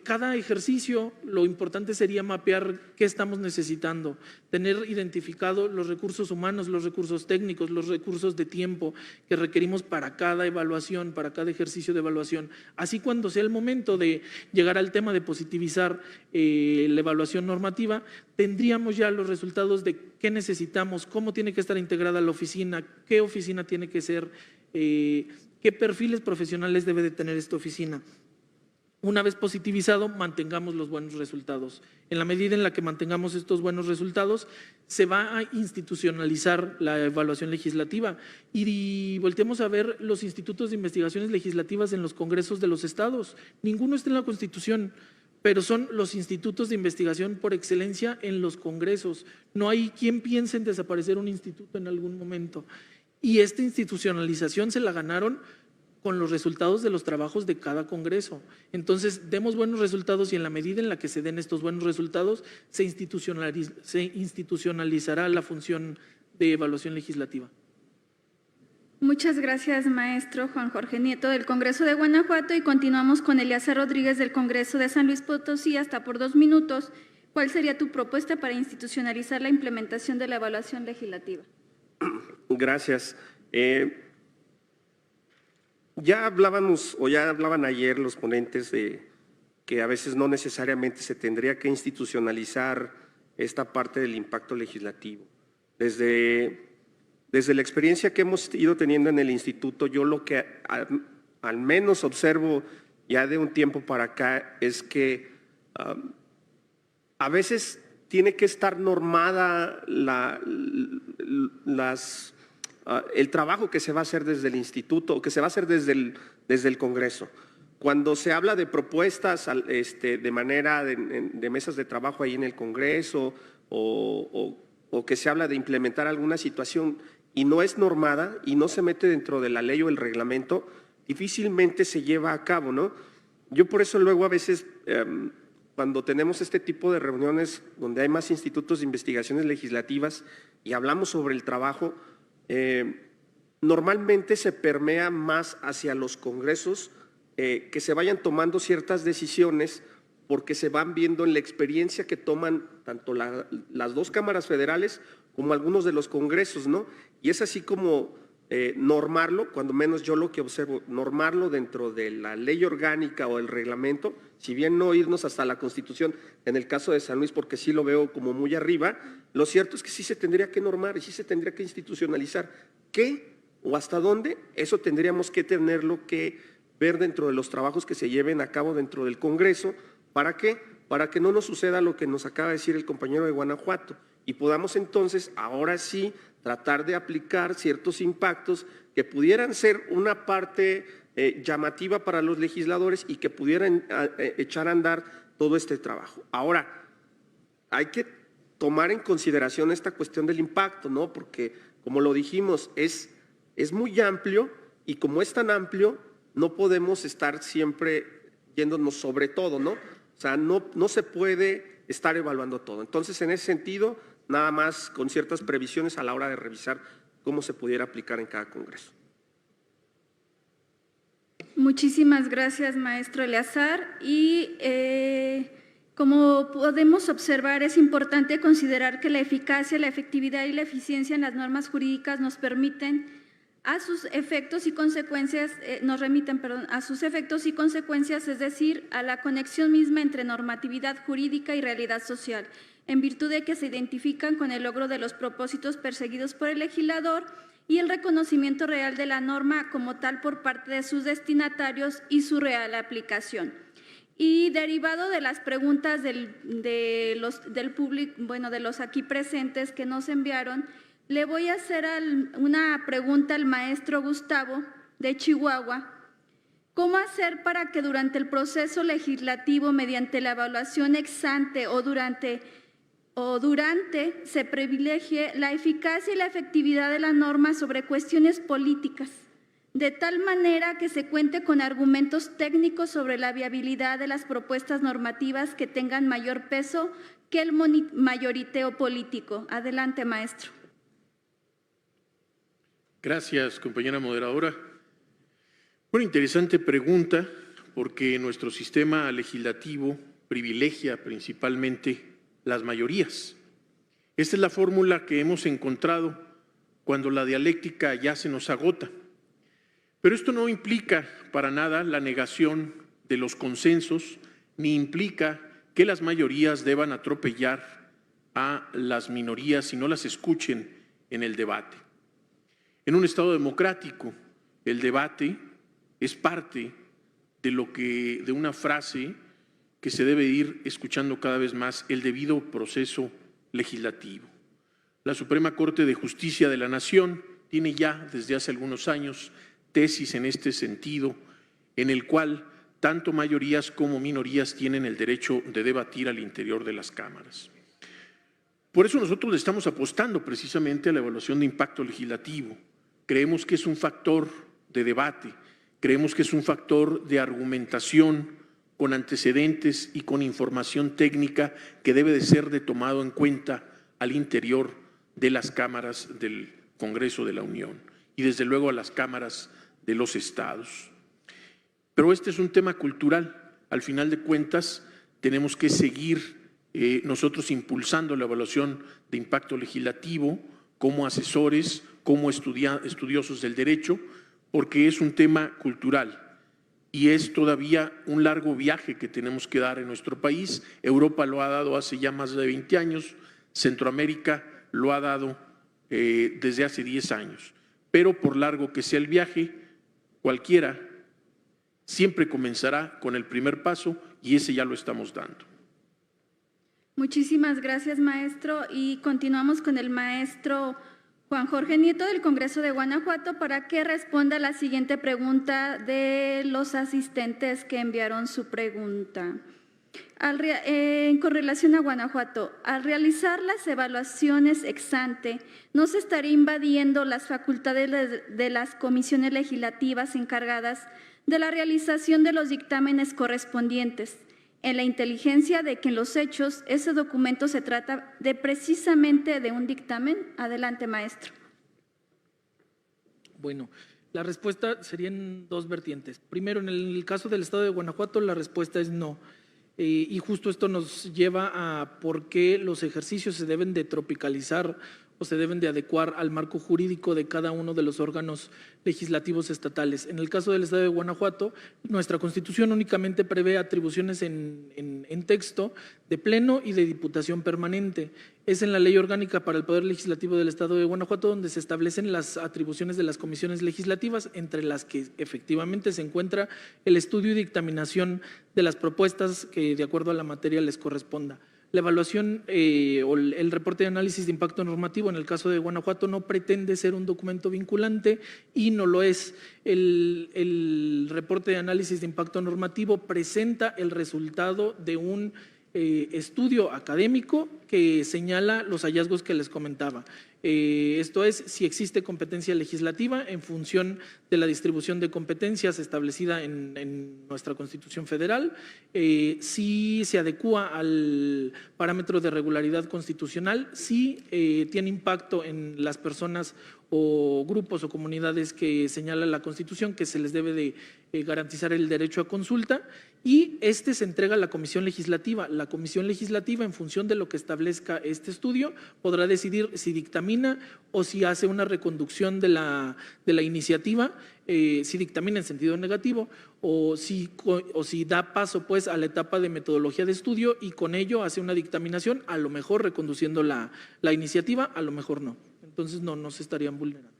cada ejercicio lo importante sería mapear qué estamos necesitando, tener identificado los recursos humanos, los recursos técnicos, los recursos de tiempo que requerimos para cada evaluación, para cada ejercicio de evaluación. Así cuando sea el momento de llegar al tema de positivizar la evaluación normativa, tendríamos ya los resultados de qué necesitamos, cómo tiene que estar integrada la oficina, qué oficina tiene que ser, qué perfiles profesionales debe de tener esta oficina. Una vez positivizado, mantengamos los buenos resultados. En la medida en la que mantengamos estos buenos resultados, se va a institucionalizar la evaluación legislativa y volteemos a ver los institutos de investigaciones legislativas en los congresos de los estados. Ninguno está en la Constitución, pero son los institutos de investigación por excelencia en los congresos. No hay quien piense en desaparecer un instituto en algún momento. Y esta institucionalización se la ganaron con los resultados de los trabajos de cada congreso. Entonces, demos buenos resultados y en la medida en la que se den estos buenos resultados, se institucionalizará la función de evaluación legislativa. Muchas gracias, maestro Juan Jorge Nieto del Congreso de Guanajuato, y continuamos con Eleazar Rodríguez del Congreso de San Luis Potosí, hasta por 2 minutos. ¿Cuál sería tu propuesta para institucionalizar la implementación de la evaluación legislativa? Gracias. Ya hablábamos o ya hablaban ayer los ponentes de que a veces no necesariamente se tendría que institucionalizar esta parte del impacto legislativo. Desde la experiencia que hemos ido teniendo en el instituto, yo lo que al menos observo ya de un tiempo para acá es que a veces tiene que estar normada el trabajo que se va a hacer desde el instituto o que se va a hacer desde el Congreso. Cuando se habla de propuestas de manera de mesas de trabajo ahí en el Congreso o que se habla de implementar alguna situación y no es normada y no se mete dentro de la ley o el reglamento, difícilmente se lleva a cabo, ¿no? Yo por eso luego a veces cuando tenemos este tipo de reuniones donde hay más institutos de investigaciones legislativas y hablamos sobre el trabajo, normalmente se permea más hacia los congresos que se vayan tomando ciertas decisiones porque se van viendo en la experiencia que toman tanto las dos cámaras federales como algunos de los congresos, ¿no? Y es así como normarlo, cuando menos yo lo que observo, normarlo dentro de la ley orgánica o el reglamento, si bien no irnos hasta la Constitución, en el caso de San Luis, porque sí lo veo como muy arriba, lo cierto es que sí se tendría que normar y sí se tendría que institucionalizar. ¿Qué o hasta dónde? Eso tendríamos que tenerlo que ver dentro de los trabajos que se lleven a cabo dentro del Congreso. ¿Para qué? Para que no nos suceda lo que nos acaba de decir el compañero de Guanajuato y podamos entonces, ahora sí, tratar de aplicar ciertos impactos que pudieran ser una parte llamativa para los legisladores y que pudieran echar a andar todo este trabajo. Ahora, hay que tomar en consideración esta cuestión del impacto, ¿no? Porque, como lo dijimos, es muy amplio Y como es tan amplio, no podemos estar siempre yéndonos sobre todo, ¿no? O sea, no se puede estar evaluando todo. Entonces, en ese sentido, nada más con ciertas previsiones a la hora de revisar cómo se pudiera aplicar en cada congreso. Muchísimas gracias, maestro Eleazar. Y como podemos observar, es importante considerar que la eficacia, la efectividad y la eficiencia en las normas jurídicas nos permiten a sus efectos y consecuencias, a sus efectos y consecuencias, es decir, a la conexión misma entre normatividad jurídica y realidad social, en virtud de que se identifican con el logro de los propósitos perseguidos por el legislador y el reconocimiento real de la norma como tal por parte de sus destinatarios y su real aplicación. Y derivado de las preguntas de los aquí presentes que nos enviaron, le voy a hacer una pregunta al maestro Gustavo de Chihuahua. ¿Cómo hacer para que durante el proceso legislativo, mediante la evaluación ex ante o durante se privilegie la eficacia y la efectividad de la norma sobre cuestiones políticas, de tal manera que se cuente con argumentos técnicos sobre la viabilidad de las propuestas normativas que tengan mayor peso que el mayoriteo político? Adelante, maestro. Gracias, compañera moderadora. Una interesante pregunta, porque nuestro sistema legislativo privilegia principalmente las mayorías. Esta es la fórmula que hemos encontrado cuando la dialéctica ya se nos agota. Pero esto no implica para nada la negación de los consensos, ni implica que las mayorías deban atropellar a las minorías si no las escuchen en el debate. En un Estado democrático, el debate es parte de una frase que se debe ir escuchando cada vez más: el debido proceso legislativo. La Suprema Corte de Justicia de la Nación tiene ya desde hace algunos años tesis en este sentido, en el cual tanto mayorías como minorías tienen el derecho de debatir al interior de las cámaras. Por eso nosotros le estamos apostando precisamente a la evaluación de impacto legislativo. Creemos que es un factor de debate, creemos que es un factor de argumentación con antecedentes y con información técnica que debe de ser tomado en cuenta al interior de las cámaras del Congreso de la Unión y desde luego a las cámaras de los estados. Pero este es un tema cultural. Al final de cuentas, tenemos que seguir nosotros impulsando la evaluación de impacto legislativo como asesores, como estudiosos del derecho, porque es un tema cultural y es todavía un largo viaje que tenemos que dar en nuestro país. Europa lo ha dado hace ya más de 20 años, Centroamérica lo ha dado desde hace 10 años. Pero por largo que sea el viaje, cualquiera siempre comenzará con el primer paso y ese ya lo estamos dando. Muchísimas gracias, maestro. Y continuamos con el maestro Juan Jorge Nieto del Congreso de Guanajuato para que responda la siguiente pregunta de los asistentes que enviaron su pregunta. Con relación a Guanajuato, al realizar las evaluaciones ex ante, ¿no se estaría invadiendo las facultades de las comisiones legislativas encargadas de la realización de los dictámenes correspondientes, en la inteligencia de que en los hechos ese documento se trata precisamente de un dictamen? Adelante, maestro. Bueno, la respuesta sería en dos vertientes. Primero, en el caso del Estado de Guanajuato, la respuesta es no. Y justo esto nos lleva a por qué los ejercicios se deben de tropicalizar o se deben de adecuar al marco jurídico de cada uno de los órganos legislativos estatales. En el caso del Estado de Guanajuato, nuestra Constitución únicamente prevé atribuciones en texto de pleno y de diputación permanente. Es en la Ley Orgánica para el Poder Legislativo del Estado de Guanajuato donde se establecen las atribuciones de las comisiones legislativas, entre las que efectivamente se encuentra el estudio y dictaminación de las propuestas que de acuerdo a la materia les corresponda. La evaluación o el reporte de análisis de impacto normativo en el caso de Guanajuato no pretende ser un documento vinculante y no lo es. El reporte de análisis de impacto normativo presenta el resultado de un estudio académico que señala los hallazgos que les comentaba. Esto es, si existe competencia legislativa en función de la distribución de competencias establecida en nuestra Constitución Federal, si se adecúa al parámetro de regularidad constitucional, si tiene impacto en las personas o grupos o comunidades que señala la Constitución que se les debe de garantizar el derecho a consulta, y se entrega a la Comisión Legislativa. La Comisión Legislativa, en función de lo que establezca este estudio, podrá decidir si dictamina o si hace una reconducción de la iniciativa, si dictamina en sentido negativo o si da paso pues a la etapa de metodología de estudio y con ello hace una dictaminación, a lo mejor reconduciendo la iniciativa, a lo mejor no. Entonces no se estarían vulnerando.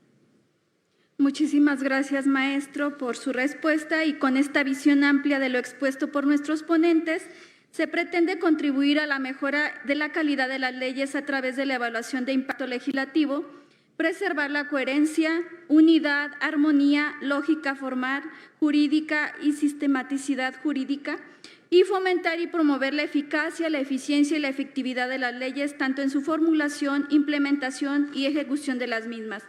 Muchísimas gracias, maestro, por su respuesta, y con esta visión amplia de lo expuesto por nuestros ponentes, se pretende contribuir a la mejora de la calidad de las leyes a través de la evaluación de impacto legislativo, preservar la coherencia, unidad, armonía, lógica formal, jurídica y sistematicidad jurídica, y fomentar y promover la eficacia, la eficiencia y la efectividad de las leyes, tanto en su formulación, implementación y ejecución de las mismas.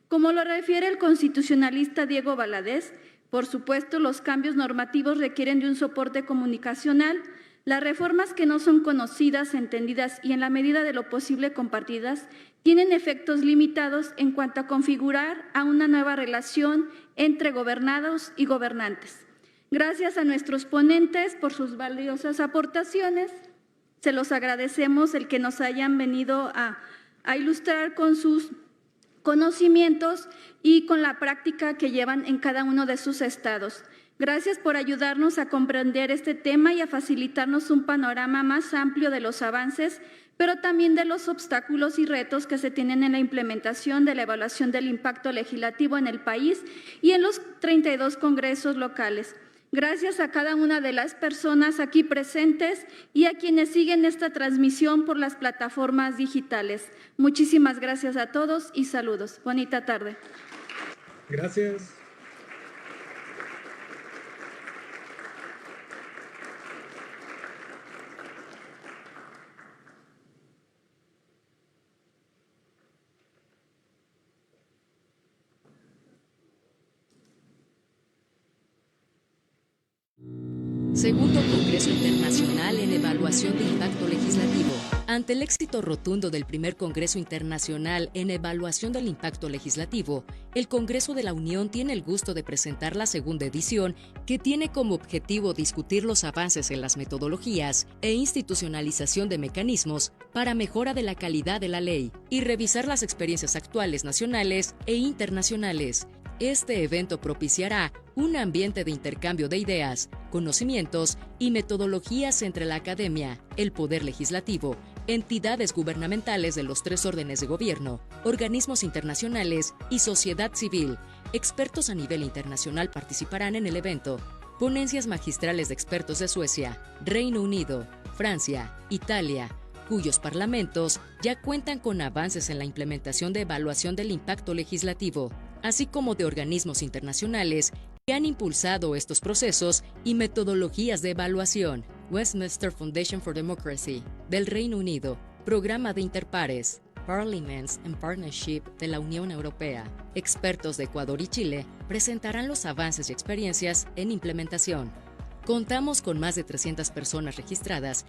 Como lo refiere el constitucionalista Diego Valadez, por supuesto, los cambios normativos requieren de un soporte comunicacional. Las reformas que no son conocidas, entendidas y en la medida de lo posible compartidas tienen efectos limitados en cuanto a configurar a una nueva relación entre gobernados y gobernantes. Gracias a nuestros ponentes por sus valiosas aportaciones. Se los agradecemos el que nos hayan venido a ilustrar con sus conocimientos y con la práctica que llevan en cada uno de sus estados. Gracias por ayudarnos a comprender este tema y a facilitarnos un panorama más amplio de los avances, pero también de los obstáculos y retos que se tienen en la implementación de la evaluación del impacto legislativo en el país y en los 32 congresos locales. Gracias a cada una de las personas aquí presentes y a quienes siguen esta transmisión por las plataformas digitales. Muchísimas gracias a todos y saludos. Bonita tarde. Gracias. Segundo Congreso Internacional en Evaluación de Impacto Legislativo. Ante el éxito rotundo del primer Congreso Internacional en Evaluación del Impacto Legislativo, el Congreso de la Unión tiene el gusto de presentar la segunda edición, que tiene como objetivo discutir los avances en las metodologías e institucionalización de mecanismos para mejora de la calidad de la ley y revisar las experiencias actuales nacionales e internacionales. Este evento propiciará un ambiente de intercambio de ideas, conocimientos y metodologías entre la academia, el poder legislativo, entidades gubernamentales de los 3 órdenes de gobierno, organismos internacionales y sociedad civil. Expertos a nivel internacional participarán en el evento. Ponencias magistrales de expertos de Suecia, Reino Unido, Francia, Italia, cuyos parlamentos ya cuentan con avances en la implementación de evaluación del impacto legislativo, así como de organismos internacionales que han impulsado estos procesos y metodologías de evaluación. Westminster Foundation for Democracy, del Reino Unido, Programa de Interpares, Parliaments and Partnership de la Unión Europea. Expertos de Ecuador y Chile presentarán los avances y experiencias en implementación. Contamos con más de 300 personas registradas